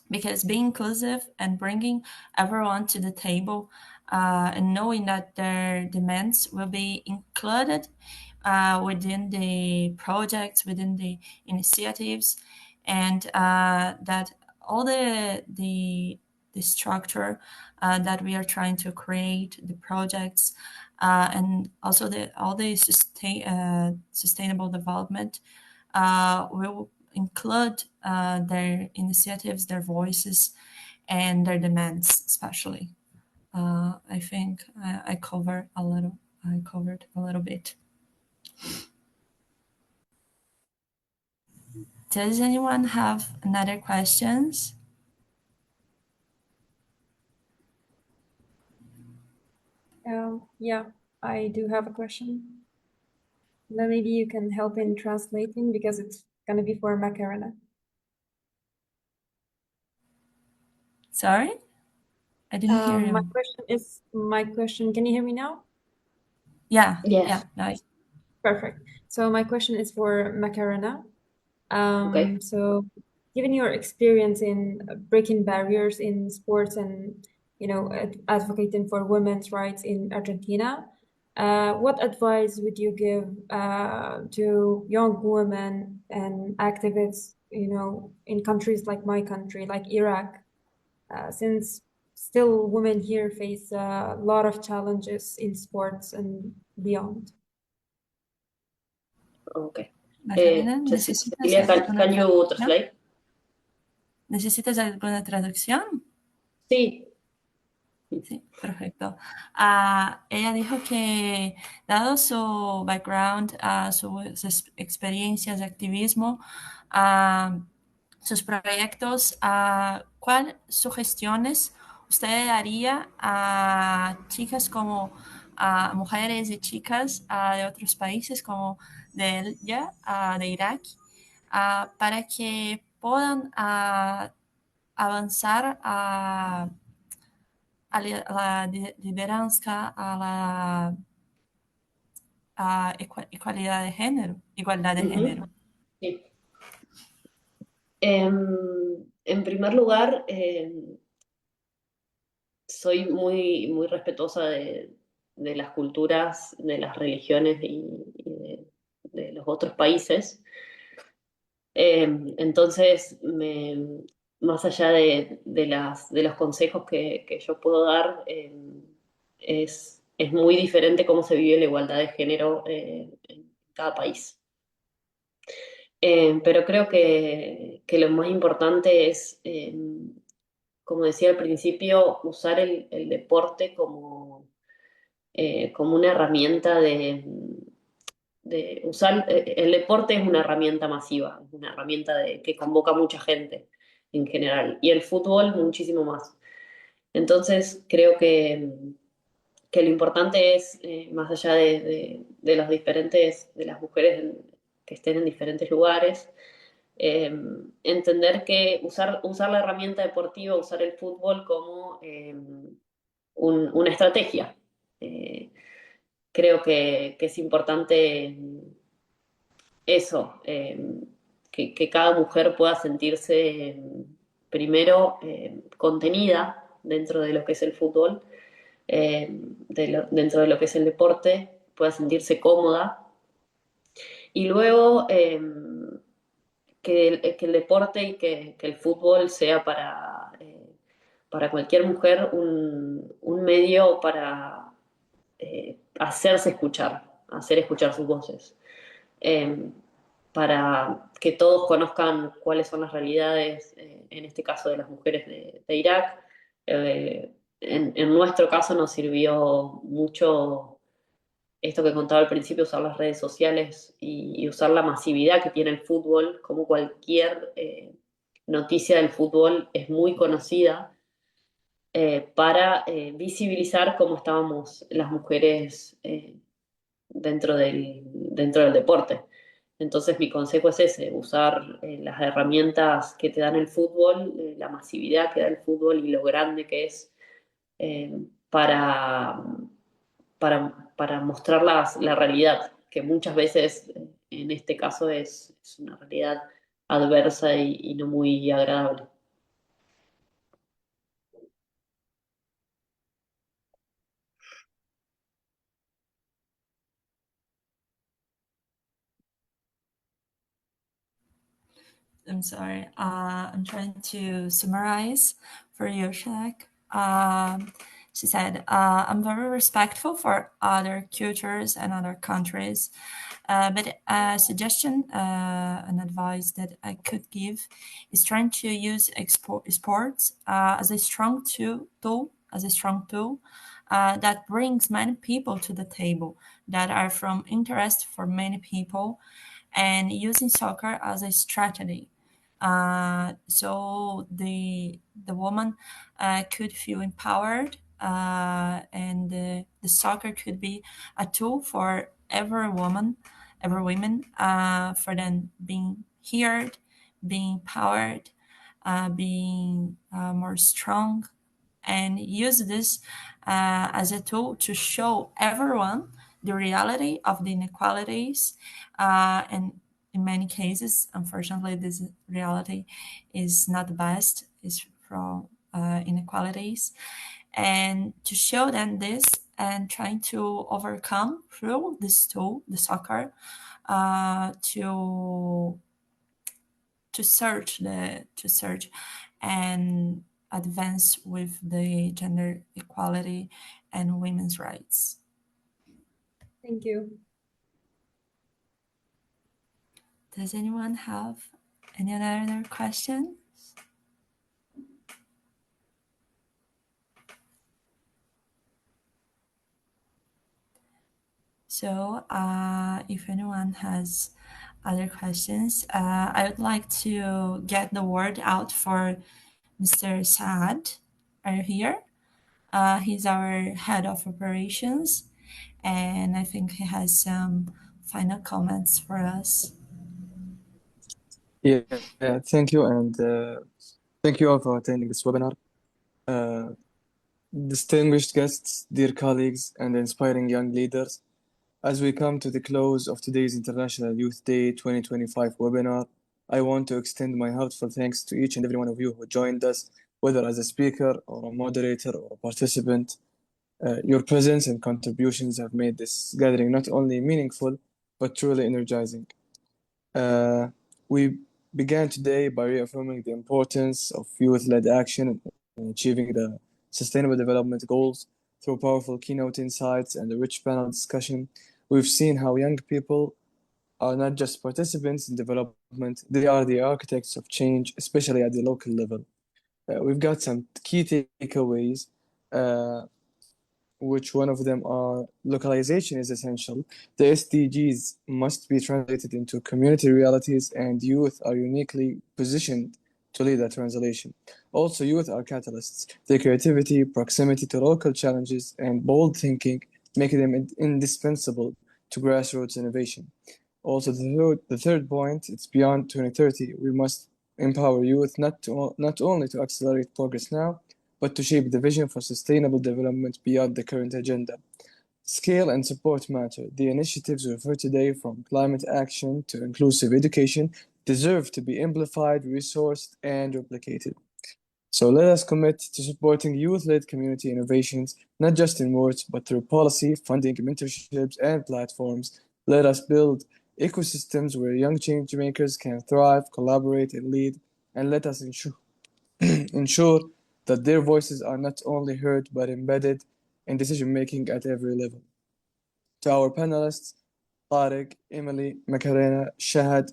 because being inclusive and bringing everyone to the table and knowing that their demands will be included within the projects, within the initiatives, and that all the structure that we are trying to create, the projects, and also all the sustainable development will include their initiatives, their voices, and their demands, especially. I think I covered a little bit. Does anyone have another questions? Yeah, I do have a question. Then maybe you can help in translating because it's gonna be for Macarena. Sorry, I didn't hear you. My question. Can you hear me now? Yeah. Yes. Yeah. Nice. Perfect. So my question is for Macarena. Okay. So given your experience in breaking barriers in sports and advocating for women's rights in Argentina. What advice would you give to young women and activists, in countries like my country, like Iraq, since still women here face a lot of challenges in sports and beyond? Okay. Magdalena, ¿necesitas Cecilia, alguna can you traducción? translate? ¿Necesitas alguna traducción? Sí. Sí, perfecto. Ella dijo que, dado su background, sus experiencias de activismo, sus proyectos, ¿cuáles sugestiones usted daría a chicas como a mujeres y chicas de otros países como de ella, de Irak, para que puedan avanzar a la lideranza, a igualdad de género, igualdad de género? Sí. En primer lugar, soy muy, muy respetuosa de las culturas, de las religiones y de los otros países. Entonces, más allá de los consejos que yo puedo dar, es muy diferente cómo se vive la igualdad de género en cada país. Pero creo que lo más importante es, como decía al principio, usar el deporte como una herramienta de usar. El deporte es una herramienta masiva, es una herramienta que convoca a mucha gente en general, y el fútbol muchísimo más. Entonces creo que lo importante es, más allá de los diferentes, de las mujeres que estén en diferentes lugares, entender que usar la herramienta deportiva, usar el fútbol como una estrategia. Creo que es importante eso, que cada mujer pueda sentirse primero contenida dentro de lo que es el fútbol, dentro de lo que es el deporte, pueda sentirse cómoda, y luego que el deporte y que el fútbol sea para cualquier mujer un medio para hacerse escuchar, hacer escuchar sus voces. Para que todos conozcan cuáles son las realidades, en este caso de las mujeres de Irak. En nuestro caso nos sirvió mucho esto que contaba al principio, usar las redes sociales y usar la masividad que tiene el fútbol, como cualquier noticia del fútbol es muy conocida, para visibilizar cómo estábamos las mujeres dentro del deporte. Entonces mi consejo es ese, usar las herramientas que te dan el fútbol, la masividad que da el fútbol y lo grande que es, para, para mostrar la realidad, que muchas veces en este caso es una realidad adversa y no muy agradable. I'm sorry. I'm trying to summarize for you, Shak. She said, I'm very respectful for other cultures and other countries, but a suggestion, an advice that I could give is trying to use sports as a strong tool, that brings many people to the table, that are from interest for many people, and using soccer as a strategy. So the woman could feel empowered, and the soccer could be a tool for every woman, for them being heard, being empowered, being more strong, and use this as a tool to show everyone the reality of the inequalities, and in many cases, unfortunately, this reality is not the best, is from inequalities, and to show them this and trying to overcome through this tool, the soccer, to search and advance with the gender equality and women's rights. Thank you. Does anyone have any other questions? So if anyone has other questions, I would like to get the word out for Mr. Saad. Are you here? He's our head of operations, and I think he has some final comments for us. Yeah, thank you, and thank you all for attending this webinar. Distinguished guests, dear colleagues, and inspiring young leaders, as we come to the close of today's International Youth Day 2025 webinar, I want to extend my heartfelt thanks to each and every one of you who joined us, whether as a speaker or a moderator or a participant. Your presence and contributions have made this gathering not only meaningful, but truly energizing. We began today by reaffirming the importance of youth-led action in achieving the Sustainable Development Goals through powerful keynote insights and a rich panel discussion. We've seen how young people are not just participants in development, they are the architects of change, especially at the local level. We've got some key takeaways, which one of them are localization is essential. The SDGs must be translated into community realities, and youth are uniquely positioned to lead that translation. Also, youth are catalysts. Their creativity, proximity to local challenges, and bold thinking make them indispensable to grassroots innovation. Also, the third point, it's beyond 2030. We must empower youth not only to accelerate progress now, but to shape the vision for sustainable development beyond the current agenda. Scale and support matter. The initiatives we heard today, from climate action to inclusive education, deserve to be amplified, resourced, and replicated. So let us commit to supporting youth-led community innovations, not just in words, but through policy, funding, mentorships, and platforms. Let us build ecosystems where young change makers can thrive, collaborate, and lead, and let us ensure that their voices are not only heard, but embedded in decision-making at every level. To our panelists, Tariq, Emily, Macarena, Shahad,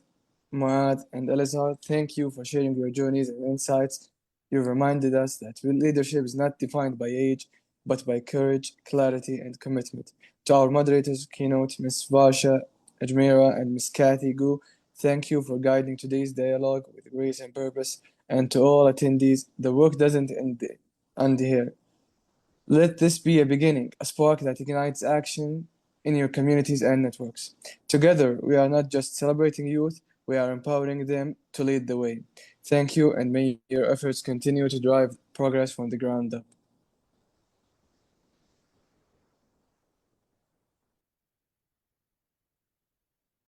Muad, and Elazar, thank you for sharing your journeys and insights. You've reminded us that leadership is not defined by age, but by courage, clarity, and commitment. To our moderators, keynote, Ms. Vasha, Ajmera, and Ms. Kathy Gu, thank you for guiding today's dialogue with grace and purpose. And to all attendees, the work doesn't end here. Let this be a beginning, a spark that ignites action in your communities and networks. Together, we are not just celebrating youth, we are empowering them to lead the way. Thank you, and may your efforts continue to drive progress from the ground up.